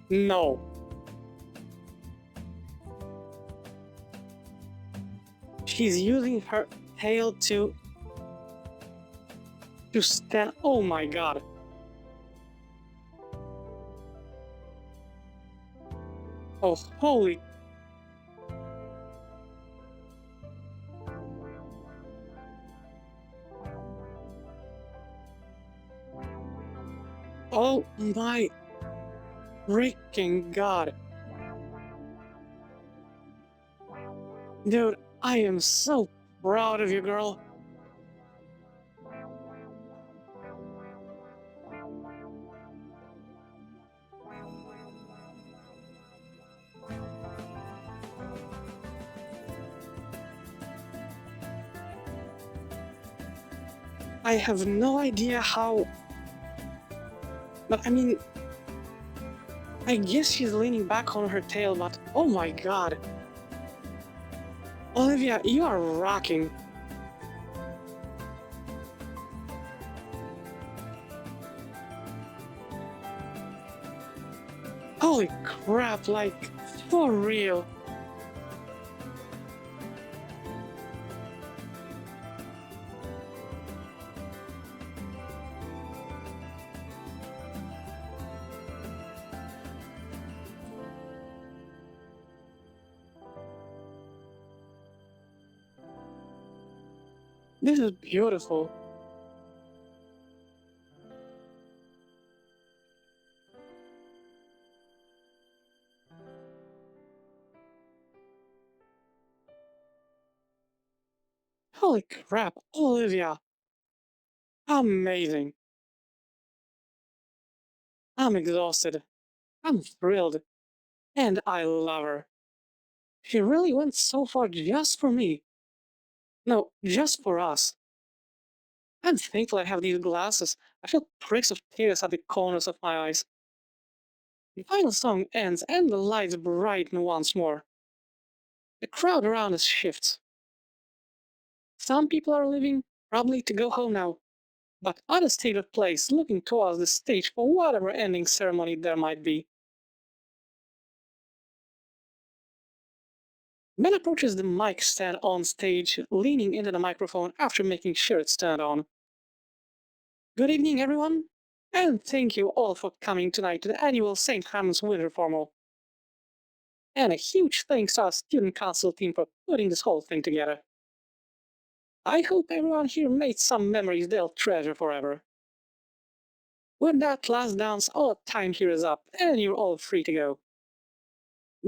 No. She's using her tail to stand. Oh my god. Oh, holy. Oh my freaking god. Dude, I am so proud of you, girl. I have no idea how... But I mean... I guess she's leaning back on her tail, but oh my god. Olivia, you are rocking. Holy crap, like, for real. This is beautiful. Holy crap, Olivia. Amazing. I'm exhausted. I'm thrilled. And I love her. She really went so far just for me. No, just for us. I'm thankful I have these glasses. I feel pricks of tears at the corners of my eyes. The final song ends and the lights brighten once more. The crowd around us shifts. Some people are leaving, probably to go home now, but others take their place looking towards the stage for whatever ending ceremony there might be. Ben approaches the mic stand on stage, leaning into the microphone after making sure it's turned on. Good evening, everyone, and thank you all for coming tonight to the annual St. Ham's Winter Formal. And a huge thanks to our student council team for putting this whole thing together. I hope everyone here made some memories they'll treasure forever. With that last dance, our time here is up, and you're all free to go.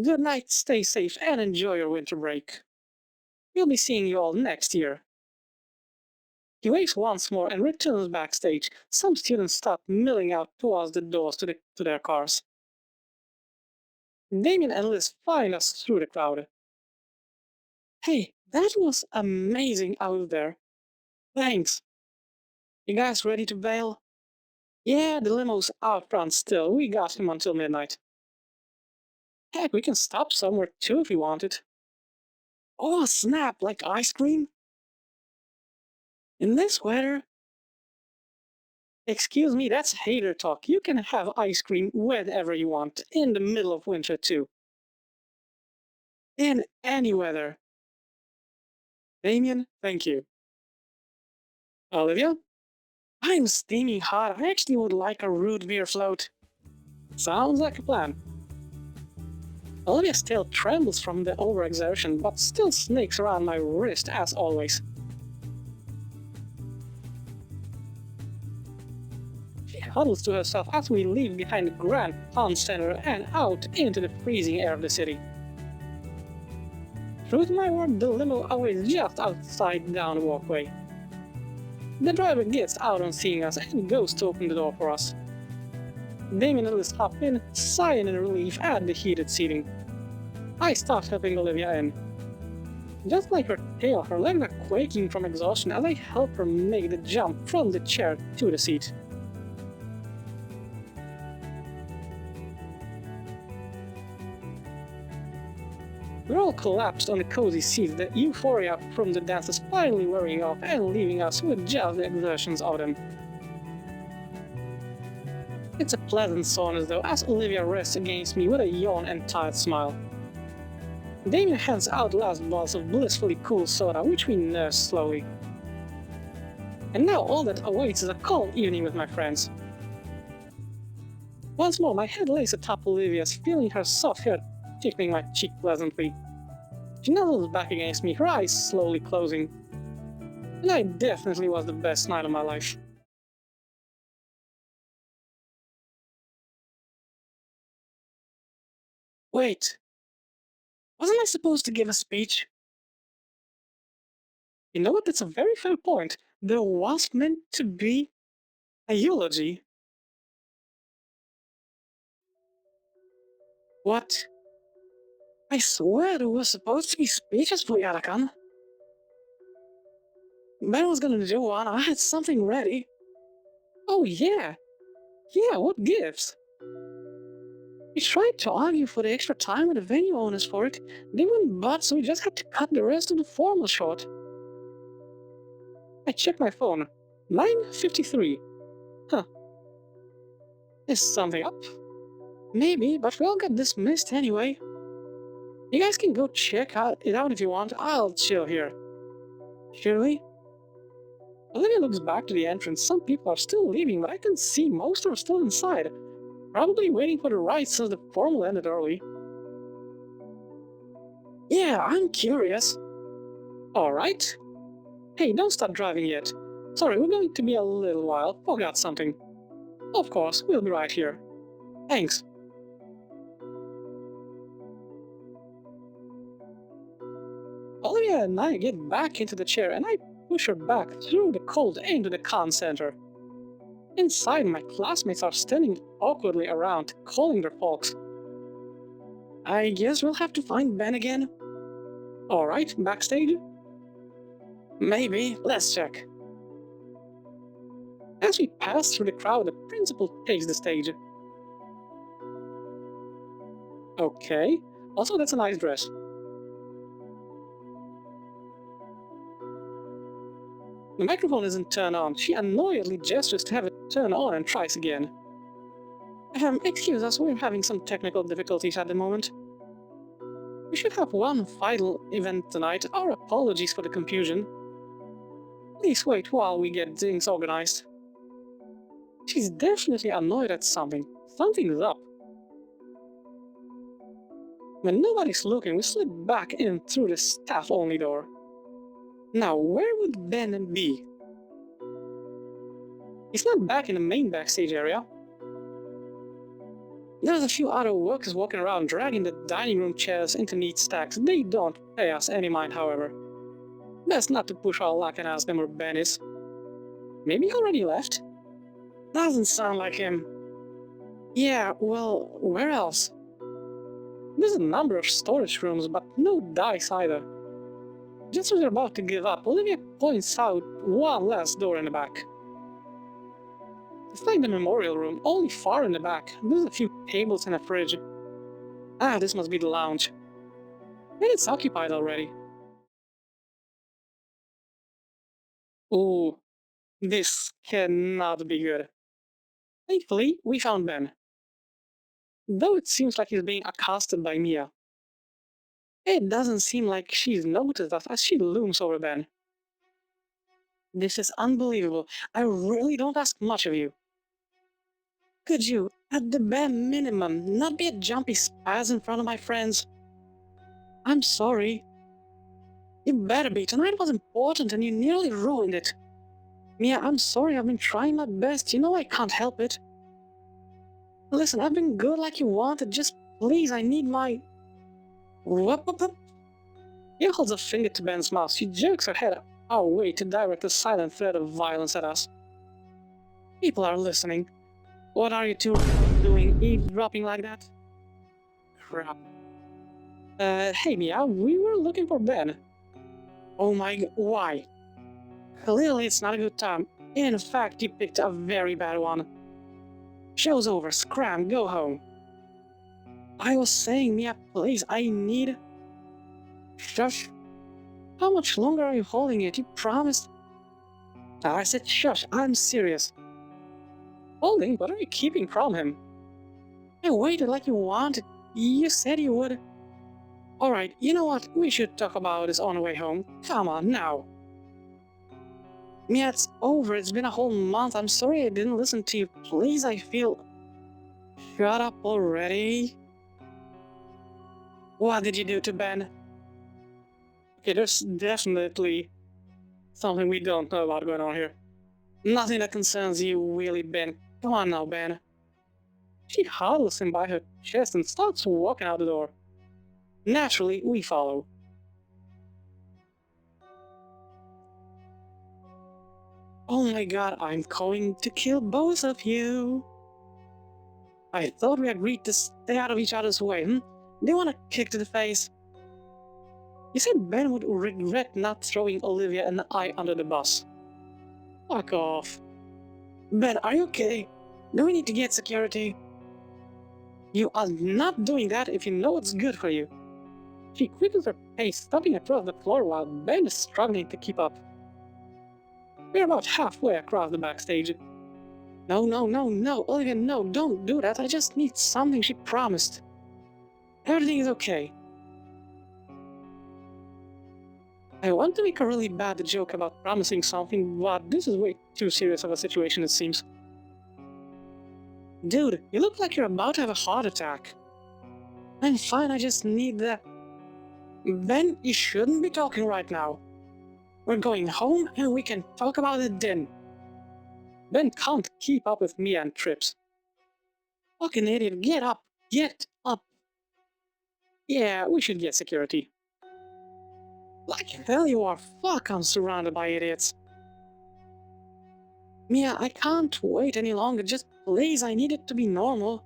Good night, stay safe, and enjoy your winter break. We'll be seeing you all next year. He waves once more and returns backstage. Some students start milling out towards the doors to their cars. Damien and Liz find us through the crowd. Hey, that was amazing out there. Thanks. You guys ready to bail? Yeah, the limo's out front still. We got him until midnight. Heck, we can stop somewhere too if we wanted. Oh, snap, like ice cream? In this weather? Excuse me, that's hater talk. You can have ice cream whenever you want, in the middle of winter too. In any weather. Damien, thank you. Olivia? I'm steaming hot. I actually would like a root beer float. Sounds like a plan. Olivia's tail trembles from the overexertion, but still snakes around my wrist as always. She huddles to herself as we leave behind the Grand Town Center and out into the freezing air of the city. True to my word, the limo awaits just outside down the walkway. The driver gets out on seeing us and goes to open the door for us. Damien and Liz hop in, sighing in relief at the heated seating. I start helping Olivia in. Just like her tail, her legs are quaking from exhaustion as I help her make the jump from the chair to the seat. We're all collapsed on the cozy seats, the euphoria from the dances finally wearing off and leaving us with just the exertions of them. It's a pleasant soreness though, as Olivia rests against me with a yawn and tired smile. Damien hands out last bottles of blissfully cool soda, which we nurse slowly. And now all that awaits is a calm evening with my friends. Once more, my head lays atop Olivia's, feeling her soft hair tickling my cheek pleasantly. She nuzzles back against me, her eyes slowly closing. Tonight definitely was the best night of my life. Wait, wasn't I supposed to give a speech? You know what, that's a very fair point. There was meant to be a eulogy. What? I swear there was supposed to be speeches for Yarakan. Ben was gonna do one, I had something ready. Oh yeah! Yeah, what gives? We tried to argue for the extra time with the venue owners for it. They wouldn't budge, so we just had to cut the rest of the formal short. I checked my phone. 9:53. Huh. Is something up? Maybe, but we all got dismissed anyway. You guys can go check it out if you want. I'll chill here. Should we? Olivia looks back to the entrance. Some people are still leaving, but I can see most are still inside. Probably waiting for the ride since the formal ended early. Yeah, I'm curious. Alright. Hey, don't start driving yet. Sorry, we're going to be a little while. Forgot something. Of course, we'll be right here. Thanks. Olivia and I get back into the chair and I push her back through the cold into the con center. Inside, my classmates are standing awkwardly around, calling their folks. I guess we'll have to find Ben again. Alright, backstage? Maybe, let's check. As we pass through the crowd, the principal takes the stage. Okay, also that's a nice dress. The microphone isn't turned on. She annoyedly gestures to have it turned on and tries again. Excuse us, we're having some technical difficulties at the moment. We should have one final event tonight. Our apologies for the confusion. Please wait while we get things organized. She's definitely annoyed at something. Something's up. When nobody's looking, we slip back in through the staff-only door. Now, where would Ben be? He's not back in the main backstage area. There's a few other workers walking around, dragging the dining room chairs into neat stacks. They don't pay us any mind, however. Best not to push our luck and ask them where Ben is. Maybe he already left? Doesn't sound like him. Yeah, well, where else? There's a number of storage rooms, but no dice either. Just as we're about to give up, Olivia points out one last door in the back. It's like the memorial room, only far in the back. There's a few tables and a fridge. Ah, this must be the lounge. And it's occupied already. Ooh, this cannot be good. Thankfully, we found Ben. Though it seems like he's being accosted by Mia. It doesn't seem like she's noticed us as she looms over Ben. This is unbelievable. I really don't ask much of you. Could you, at the bare minimum, not be a jumpy spaz in front of my friends? I'm sorry. You better be. Tonight was important and you nearly ruined it. Mia, I'm sorry. I've been trying my best. You know I can't help it. Listen, I've been good like you wanted. Just please, I need my... Whoop, whoop, whoop. He holds a finger to Ben's mouth. She jerks her head our way to direct a silent threat of violence at us. People are listening. What are you two doing, eavesdropping like that? Crap. Hey Mia, we were looking for Ben. Oh my god, why? Clearly it's not a good time. In fact, you picked a very bad one. Show's over, scram, go home. I was saying, Mia, please, I need... Shush. How much longer are you holding it? You promised... I said shush, I'm serious. Holding? What are you keeping from him? I waited like you wanted. You said you would. Alright, you know what? We should talk about this on the way home. Come on, now. Mia, it's over. It's been a whole month. I'm sorry I didn't listen to you. Please, I feel... Shut up already. What did you do to Ben? Okay, there's definitely something we don't know about going on here. Nothing that concerns you, really, Ben. Come on now, Ben. She huddles him by her chest and starts walking out the door. Naturally, we follow. Oh my god, I'm going to kill both of you. I thought we agreed to stay out of each other's way, Do you want a kick to the face? You said Ben would regret not throwing Olivia and I under the bus. Fuck off. Ben, are you okay? Do we need to get security? You are not doing that if you know it's good for you. She quickens her pace, stopping across the floor while Ben is struggling to keep up. We're about halfway across the backstage. No, Olivia, no, don't do that. I just need something she promised. Everything is okay. I want to make a really bad joke about promising something, but this is way too serious of a situation, it seems. Dude, you look like you're about to have a heart attack. I'm fine, I just need that. Ben, you shouldn't be talking right now. We're going home and we can talk about it then. Ben can't keep up with Mia and trips. Fucking idiot, get up! Get up! Yeah, we should get security. Like hell you are, fuck, I'm surrounded by idiots. Mia, I can't wait any longer, just please, I need it to be normal.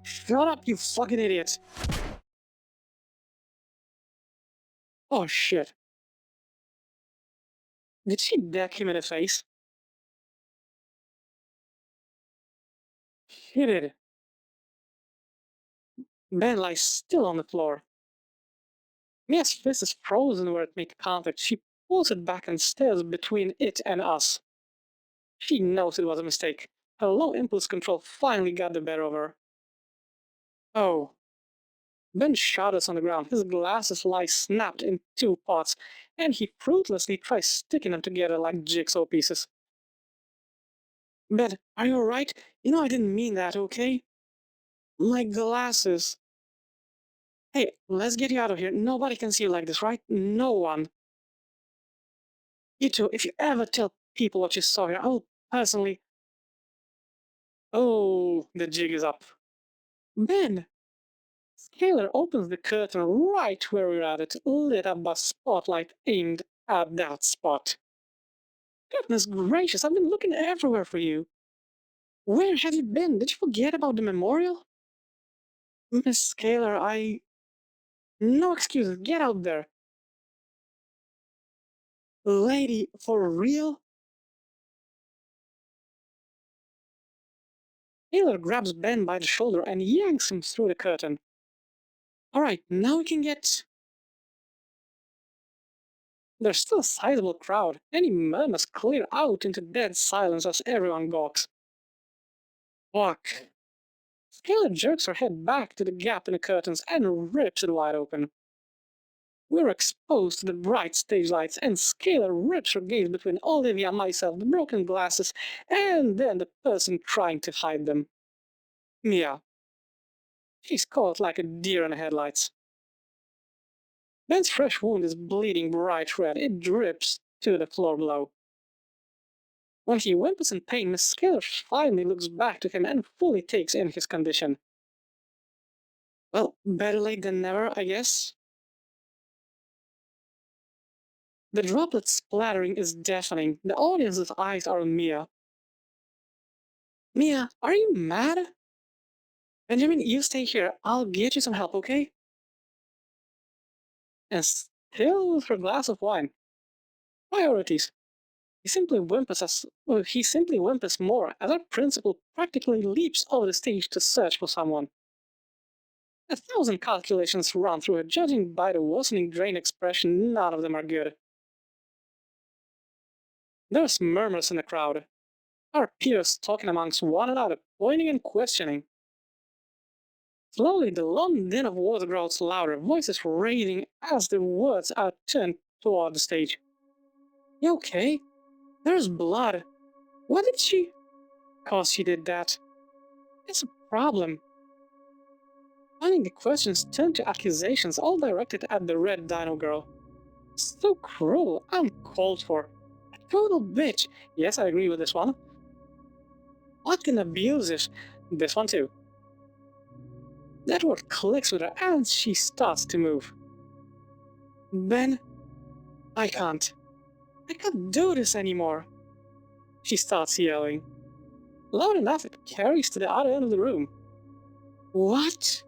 Shut up, you fucking idiot. Oh shit. Did she deck him in the face? She did. Ben lies still on the floor. Mia's fist is frozen where it made contact. She pulls it back and stares between it and us. She knows it was a mistake. Her low impulse control finally got the better of her. Oh. Ben shudders on the ground. His glasses lie snapped in two parts, and he fruitlessly tries sticking them together like jigsaw pieces. Ben, are you alright? You know I didn't mean that, okay? My glasses. Hey, let's get you out of here. Nobody can see you like this, right? No one. You two, if you ever tell people what you saw here, I will personally... Oh, the jig is up. Ben! Scalar opens the curtain right where we're at it, lit up by spotlight aimed at that spot. Goodness gracious, I've been looking everywhere for you. Where have you been? Did you forget about the memorial? Miss Scalar, No excuses, get out there. Lady, for real? Scalar grabs Ben by the shoulder and yanks him through the curtain. Alright, now we can get... There's still a sizable crowd. Any murmurs clear out into dead silence as everyone gawks. Fuck. Scalar jerks her head back to the gap in the curtains and rips it wide open. We're exposed to the bright stage lights, and Scalar rips her gaze between Olivia and myself, the broken glasses, and then the person trying to hide them. Mia. She's caught like a deer in the headlights. Ben's fresh wound is bleeding bright red. It drips to the floor below. When he whimpers in pain, Miss Scalar finally looks back to him and fully takes in his condition. Well, better late than never, I guess. The droplet splattering is deafening. The audience's eyes are on Mia. Mia, are you mad? Benjamin, you stay here. I'll get you some help, okay? And still with her glass of wine. Priorities. He simply whimpers more as our principal practically leaps over the stage to search for someone. 1,000 calculations run through her, judging by the worsening drain expression, none of them are good. There's murmurs in the crowd. Our peers talking amongst one another, pointing and questioning. Slowly, the long din of words grows louder, voices raising as the words are turned toward the stage. You okay? There's blood. What did she? Cause she did that. It's a problem. Finding the questions turned to accusations, all directed at the red dino girl. So cruel, uncalled for. A total bitch. Yes, I agree with this one. Fucking abusive. This one too. That word clicks with her and she starts to move. Ben, I can't. I can't do this anymore. She starts yelling. Loud enough it carries to the other end of the room. What?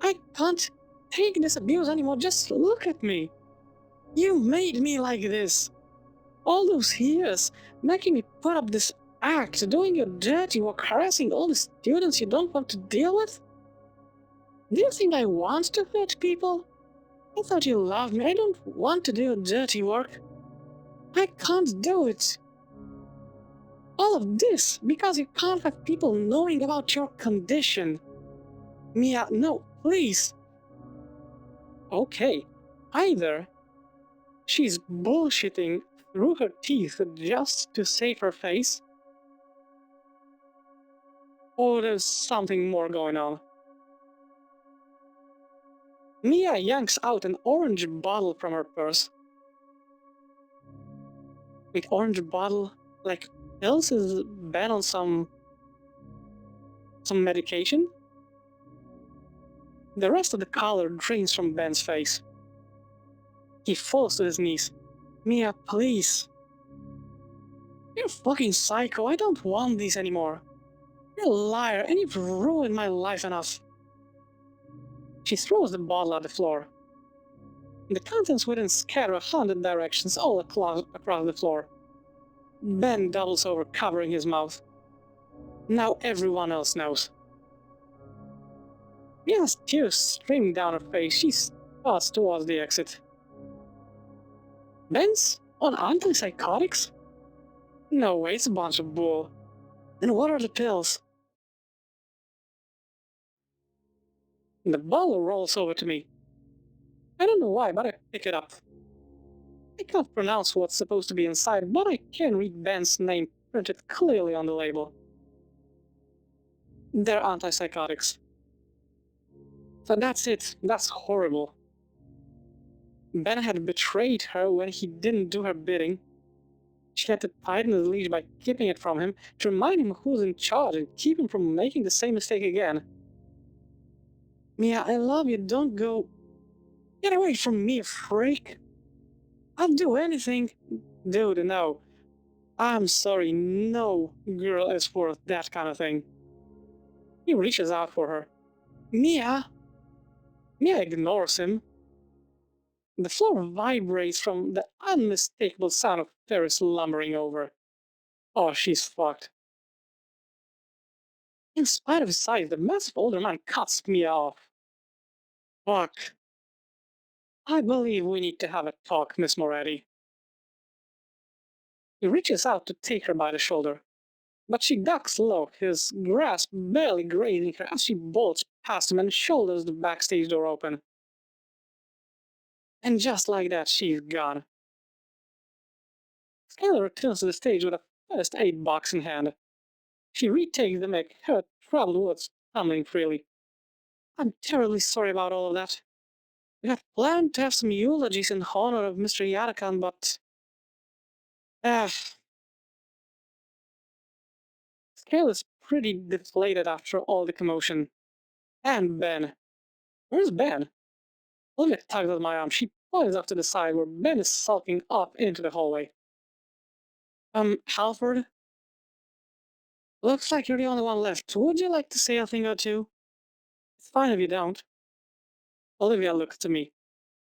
I can't take this abuse anymore, just look at me. You made me like this. All those years, making me put up this act, doing your dirty work, harassing all the students you don't want to deal with? Do you think I want to hurt people? I thought you loved me. I don't want to do your dirty work. I can't do it. All of this because you can't have people knowing about your condition. Mia, no, please. Okay, either she's bullshitting through her teeth just to save her face, or there's something more going on. Mia yanks out an orange bottle from her purse. Wait, orange bottle? Like, pills is Ben on some medication? The rest of the color drains from Ben's face. He falls to his knees. Mia, please. You're fucking psycho. I don't want these anymore. You're a liar and you've ruined my life enough. She throws the bottle at the floor. The contents within scatter 100 directions all across the floor. Ben doubles over, covering his mouth. Now everyone else knows. Mia's tears streaming down her face, she starts towards the exit. Ben's on antipsychotics? No way, it's a bunch of bull. And what are the pills? The bottle rolls over to me. I don't know why, but I pick it up. I can't pronounce what's supposed to be inside, but I can read Ben's name printed clearly on the label. They're antipsychotics. So that's it. That's horrible. Ben had betrayed her when he didn't do her bidding. She had to tighten his leash by keeping it from him to remind him who's in charge and keep him from making the same mistake again. Mia, I love you. Don't go. Get away from me, freak. I'll do anything. Dude, no. I'm sorry, no girl is worth that kind of thing. He reaches out for her. Mia? Mia ignores him. The floor vibrates from the unmistakable sound of Ferris lumbering over. Oh, she's fucked. In spite of his size, the massive older man cuts Mia off. Fuck. I believe we need to have a talk, Miss Moretti. He reaches out to take her by the shoulder, but she ducks low, his grasp barely grazing her as she bolts past him and shoulders the backstage door open. And just like that, she's gone. Skylar returns to the stage with a first aid box in hand. She retakes the mic, her troubled words tumbling freely. I'm terribly sorry about all of that. We had planned to have some eulogies in honor of Mr. Yadakan, but... Scale is pretty deflated after all the commotion. And Ben. Where's Ben? Olivia tugs at my arm. She points off to the side where Ben is sulking up into the hallway. Halford? Looks like you're the only one left. Would you like to say a thing or two? It's fine if you don't. Olivia looked to me.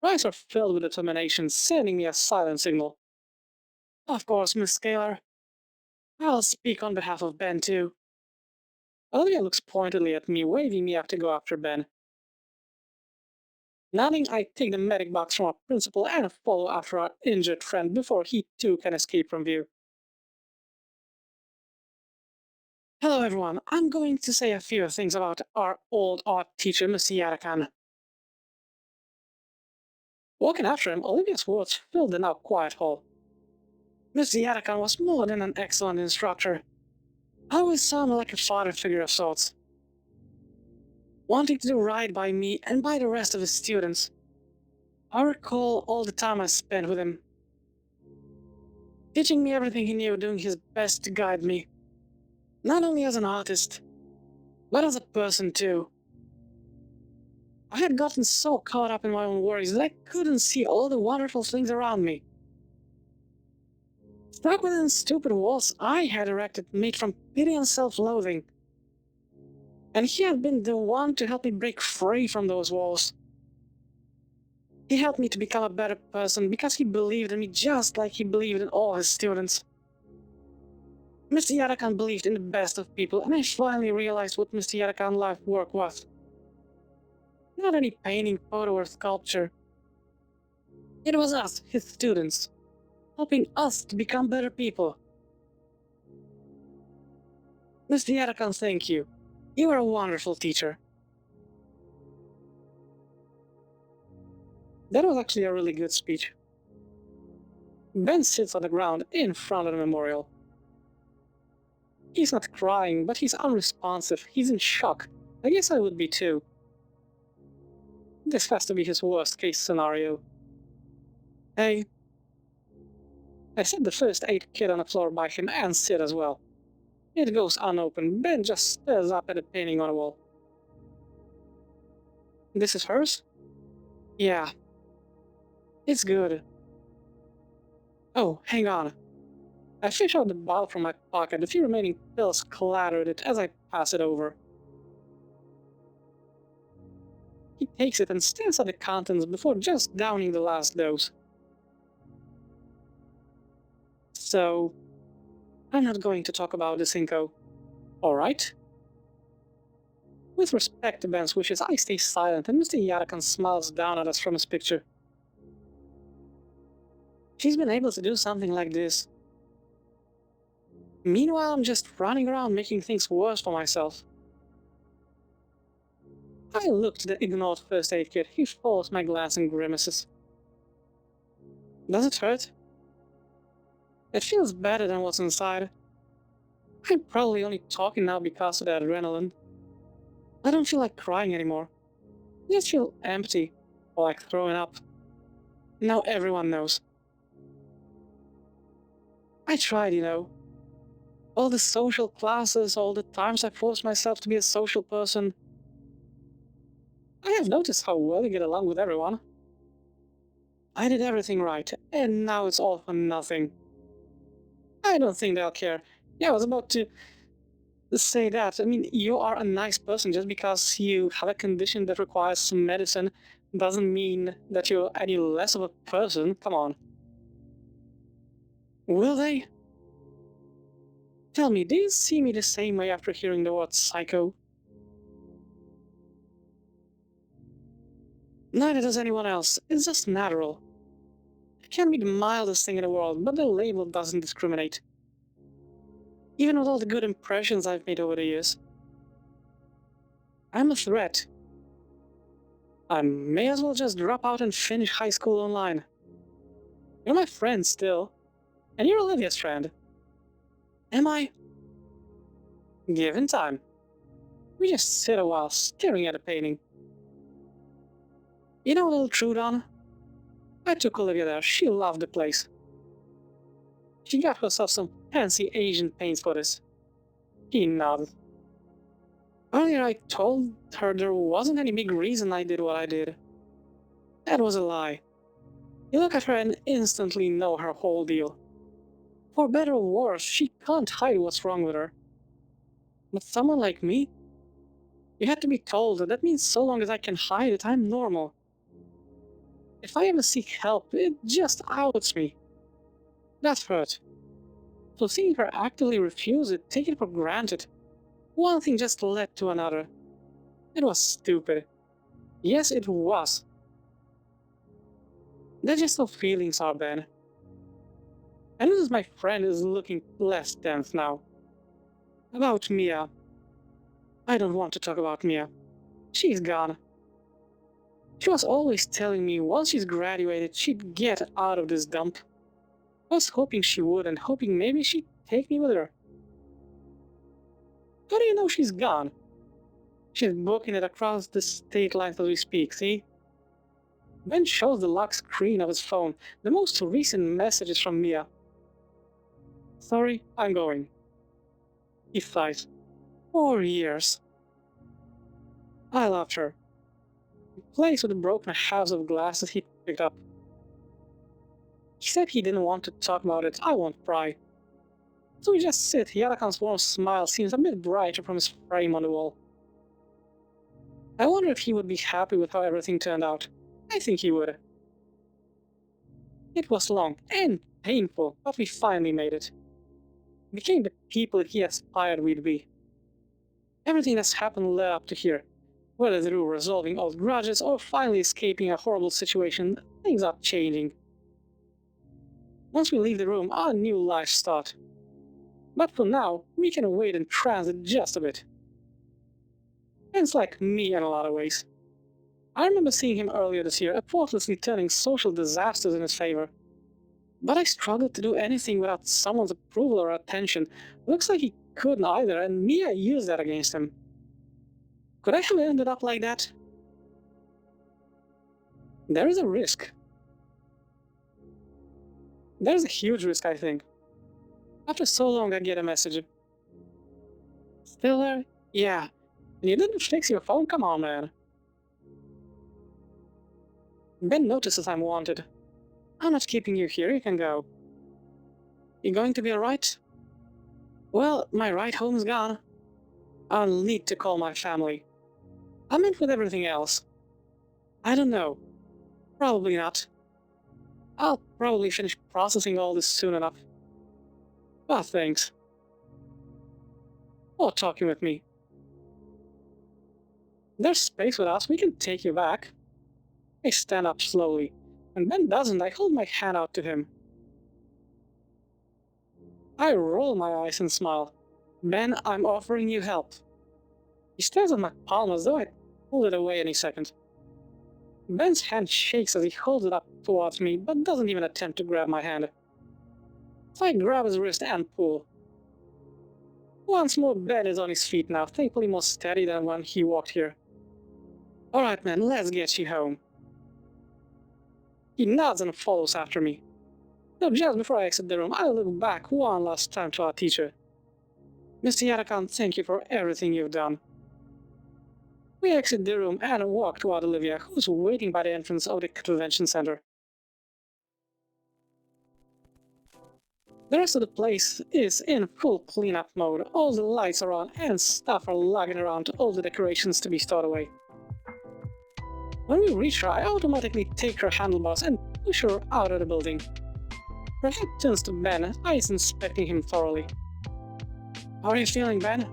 Her eyes are filled with determination, sending me a silent signal. Of course, Miss Scalar. I'll speak on behalf of Ben, too. Olivia looks pointedly at me, waving me up to go after Ben. Nodding, I take the medic box from our principal and follow after our injured friend before he too can escape from view. Hello everyone, I'm going to say a few things about our old art teacher, Mr. Yarakan. Walking after him, Olivia's words filled the now quiet hall. Mr. Yarakan was more than an excellent instructor. I always saw him like a father figure of sorts, wanting to do right by me and by the rest of his students. I recall all the time I spent with him, teaching me everything he knew, doing his best to guide me, not only as an artist, but as a person too. I had gotten so caught up in my own worries that I couldn't see all the wonderful things around me. Stuck within stupid walls I had erected made from pity and self-loathing. And he had been the one to help me break free from those walls. He helped me to become a better person because he believed in me just like he believed in all his students. Mr. Yarakan believed in the best of people, and I finally realized what Mr. Yarakan's life work was. Not any painting, photo, or sculpture. It was us, his students, helping us to become better people. Mr. Yarakan, thank you. You are a wonderful teacher. That was actually a really good speech. Ben sits on the ground in front of the memorial. He's not crying, but he's unresponsive. He's in shock. I guess I would be too. This has to be his worst case scenario. Hey. I set the first aid kit on the floor by him and sit as well. It goes unopened. Ben just stares up at the painting on the wall. This is hers? Yeah. It's good. Oh, hang on. I fish out the bottle from my pocket. The few remaining pills clattered it as I pass it over. He takes it and stares at the contents before just downing the last dose. So, I'm not going to talk about the Cinco. Alright? With respect to Ben's wishes, I stay silent and Mr. Yarakan smiles down at us from his picture. She's been able to do something like this. Meanwhile, I'm just running around making things worse for myself. I look to the ignored first aid kit. He follows my glance and grimaces. Does it hurt? It feels better than what's inside. I'm probably only talking now because of the adrenaline. I don't feel like crying anymore. I just feel empty, or like throwing up. Now everyone knows. I tried, you know. All the social classes, all the times I forced myself to be a social person. I have noticed how well you get along with everyone. I did everything right, and now it's all for nothing. I don't think they'll care. Yeah, I was about to say that. I mean, you are a nice person. Just because you have a condition that requires some medicine doesn't mean that you're any less of a person. Come on. Will they? Tell me, do you see me the same way after hearing the word psycho? Neither does anyone else. It's just natural. It can be the mildest thing in the world, but the label doesn't discriminate. Even with all the good impressions I've made over the years. I'm a threat. I may as well just drop out and finish high school online. You're my friend still, and you're Olivia's friend. Am I? Given time. We just sit a while staring at a painting. You know a little Trudon? I took Olivia there. She loved the place. She got herself some fancy Asian paints for this. He nodded. Earlier I told her there wasn't any big reason I did what I did. That was a lie. You look at her and instantly know her whole deal. For better or worse, she can't hide what's wrong with her. But someone like me? You had to be told that means so long as I can hide it, I'm normal. If I ever seek help, it just outs me. That hurt. So seeing her actively refuse it, take it for granted, one thing just led to another. It was stupid. Yes, it was. That's just how feelings are, Ben. I notice my friend is looking less tense now. About Mia. I don't want to talk about Mia. She's gone. She was always telling me once she's graduated, she'd get out of this dump. I was hoping she would and hoping maybe she'd take me with her. How do you know she's gone? She's booking it across the state lines as we speak, see? Ben shows the lock screen of his phone, the most recent messages from Mia. Sorry, I'm going. He sighs. 4 years. I loved her. The place with the broken house of glasses he picked up. He said he didn't want to talk about it, I won't pry. So we just sit. Yarakan's warm smile seems a bit brighter from his frame on the wall. I wonder if he would be happy with how everything turned out. I think he would. It was long and painful, but we finally made it. We became the people he aspired we'd be. Everything that's happened led up to here. Whether through resolving old grudges or finally escaping a horrible situation, things are changing. Once we leave the room, our new lives start. But for now, we can wait and transit just a bit. Ben's like me in a lot of ways. I remember seeing him earlier this year, effortlessly turning social disasters in his favor. But I struggled to do anything without someone's approval or attention. Looks like he couldn't either, and Mia used that against him. Could I have ended up like that? There is a risk. There's a huge risk, I think. After so long, I get a message. Still there? Yeah. And you didn't fix your phone? Come on, man. Ben notices I'm wanted. I'm not keeping you here, you can go. You going to be alright? Well, my ride home's gone. I'll need to call my family. I'm in with everything else. I don't know. Probably not. I'll probably finish processing all this soon enough. But thanks. Or talking with me. There's space with us, we can take you back. I stand up slowly. When Ben doesn't, I hold my hand out to him. I roll my eyes and smile. Ben, I'm offering you help. He stares at my palm as though I'd pull it away any second. Ben's hand shakes as he holds it up towards me, but doesn't even attempt to grab my hand. So I grab his wrist and pull. Once more, Ben is on his feet now, thankfully more steady than when he walked here. Alright, man, let's get you home. He nods and follows after me. Though just before I exit the room, I look back one last time to our teacher. Mr. Yarakan, thank you for everything you've done. We exit the room and walk toward Olivia, who's waiting by the entrance of the convention center. The rest of the place is in full cleanup mode. All the lights are on and stuff are lugging around all the decorations to be stored away. When we reach her, I automatically take her handlebars and push her out of the building. Her head turns to Ben, eyes inspecting him thoroughly. How are you feeling, Ben?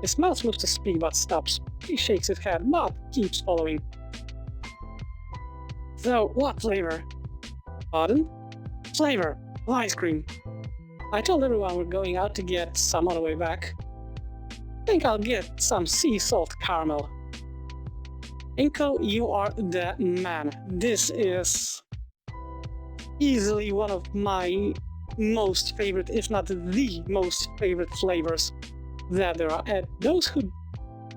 His mouth moves to speak but stops. He shakes his head but keeps following. So, what flavor? Pardon? Flavor. Ice cream. I told everyone we're going out to get some on the way back. Think I'll get some sea salt caramel. Inko, you are the man. This is easily one of my most favorite, if not the most favorite flavors that there are. And those who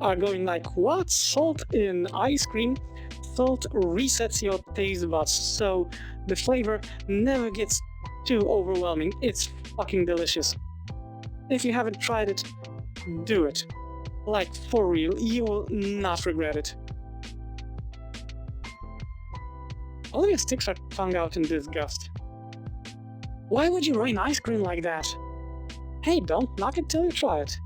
are going like, what? Salt in ice cream? Salt resets your taste buds, so the flavor never gets too overwhelming. It's fucking delicious. If you haven't tried it, do it. Like, for real, you will not regret it. Olivia sticks her tongue out in disgust. Why would you ruin ice cream like that? Hey, don't knock it till you try it.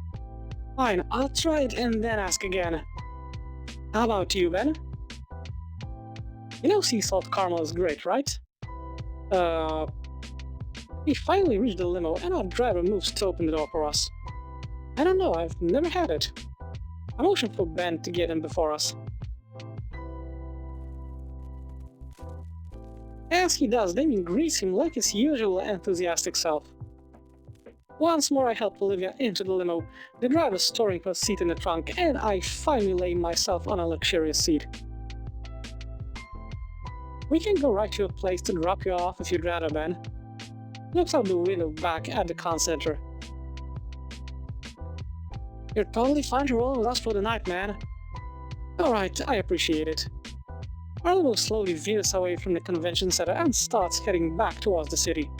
Fine, I'll try it and then ask again. How about you, Ben? You know sea salt caramel is great, right? Uh... We finally reach the limo and our driver moves to open the door for us. I don't know, I've never had it. I motion for Ben to get in before us. As he does, Damien greets him like his usual enthusiastic self. Once more I help Olivia into the limo, the driver storing her seat in the trunk, and I finally lay myself on a luxurious seat. We can go right to a place to drop you off if you'd rather, Ben. Looks out the window back at the con center. You're totally fine to roll with us for the night, man. Alright, I appreciate it. Our limo slowly veers away from the convention center and starts heading back towards the city.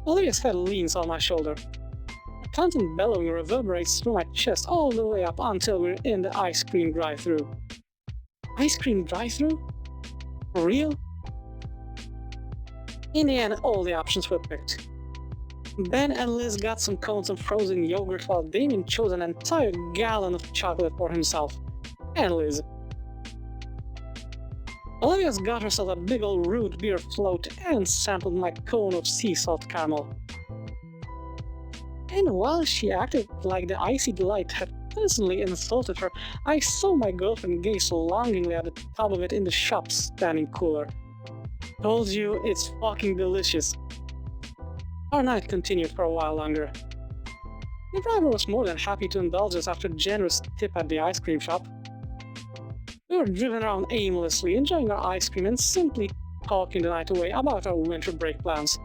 Olivia's head leans on my shoulder. A constant bellowing reverberates through my chest all the way up until we're in the ice cream drive-thru. Ice cream drive-thru? For real? In the end, all the options were picked. Ben and Liz got some cones of frozen yogurt while Damien chose an entire gallon of chocolate for himself. And Liz. Olivia's got herself a big ol' root beer float and sampled my cone of sea salt caramel. And while she acted like the icy delight had personally insulted her, I saw my girlfriend gaze longingly at the top of it in the shop's standing cooler. Told you, it's fucking delicious. Our night continued for a while longer. The driver was more than happy to indulge us after a generous tip at the ice cream shop. We were driven around aimlessly, enjoying our ice cream and simply talking the night away about our winter break plans.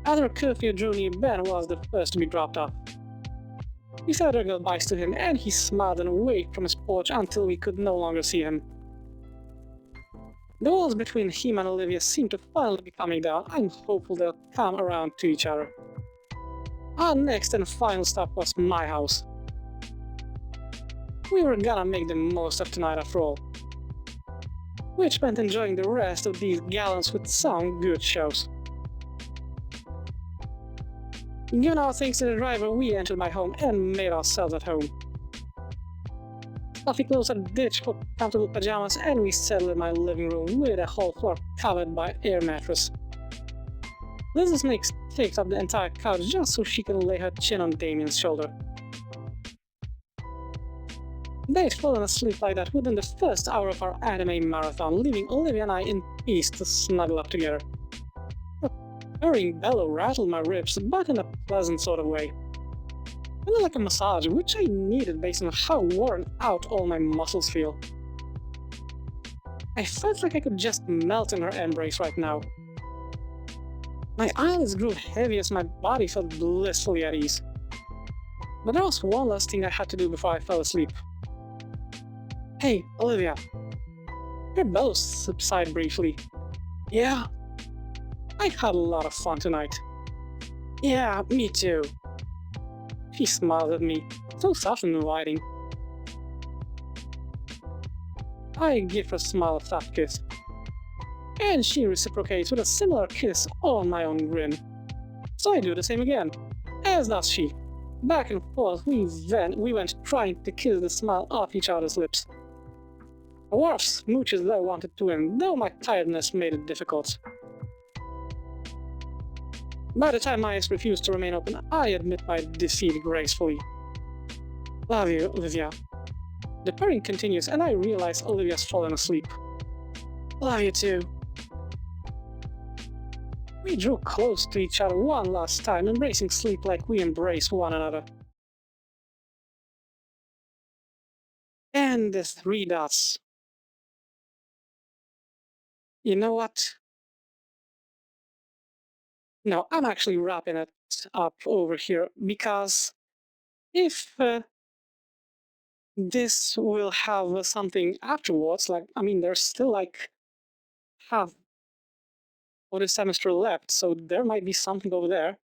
After curfew drew near, Ben was the first to be dropped off. We said our goodbyes to him, and he smiled and waved from his porch until we could no longer see him. The walls between him and Olivia seemed to finally be coming down. I'm hopeful they'll come around to each other. Our next and final stop was my house. We were gonna make the most of tonight after all, which meant enjoying the rest of these gallons with some good shows. Given our things to the driver, we entered my home and made ourselves at home. Fluffy clothes at the ditch for comfortable pajamas, and we settled in my living room with a whole floor covered by air mattress. Liz's mix takes up the entire couch just so she can lay her chin on Damien's shoulder. They'd fallen asleep like that within the first hour of our anime marathon, leaving Olivia and I in peace to snuggle up together. A purring bellow rattled my ribs, but in a pleasant sort of way. A little like a massage, which I needed based on how worn out all my muscles feel. I felt like I could just melt in her embrace right now. My eyelids grew heavy as my body felt blissfully at ease. But there was one last thing I had to do before I fell asleep. Hey, Olivia. Her bellows subsided briefly. Yeah? I had a lot of fun tonight. Yeah, me too. She smiled at me, so soft and inviting. I give her a smile a fat kiss, and she reciprocates with a similar kiss on my own grin. So I do the same again, as does she. Back and forth we went trying to kiss the smile off each other's lips. A war of smooches that I wanted to win, though my tiredness made it difficult. By the time my eyes refused to remain open, I admit my defeat gracefully. Love you, Olivia. The purring continues, and I realize Olivia's fallen asleep. Love you too. We drew close to each other one last time, embracing sleep like we embrace one another. And the three dots. You know what? No, I'm actually wrapping it up over here because if this will have something afterwards, there's still like half of the semester left, so there might be something over there.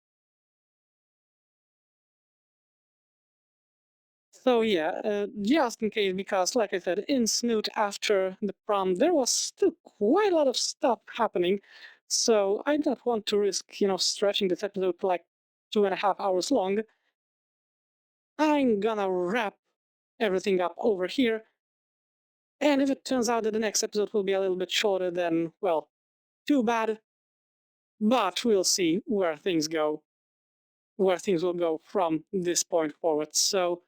So yeah, just in case, because like I said, in Snoot after the prom, there was still quite a lot of stuff happening. So I don't want to risk, stretching this episode to like 2.5 hours long. I'm gonna wrap everything up over here. And if it turns out that the next episode will be a little bit shorter, then, well, too bad. But we'll see where things go, where things will go from this point forward. So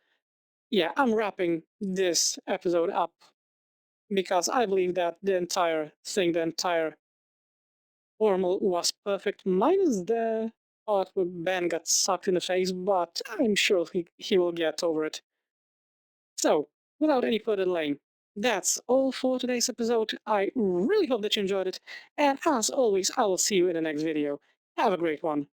yeah, I'm wrapping this episode up because I believe that the entire thing, the entire formal was perfect, minus the part where Ben got sucked in the face, but I'm sure he will get over it. So, without any further delaying, that's all for today's episode. I really hope that you enjoyed it, and as always, I will see you in the next video. Have a great one.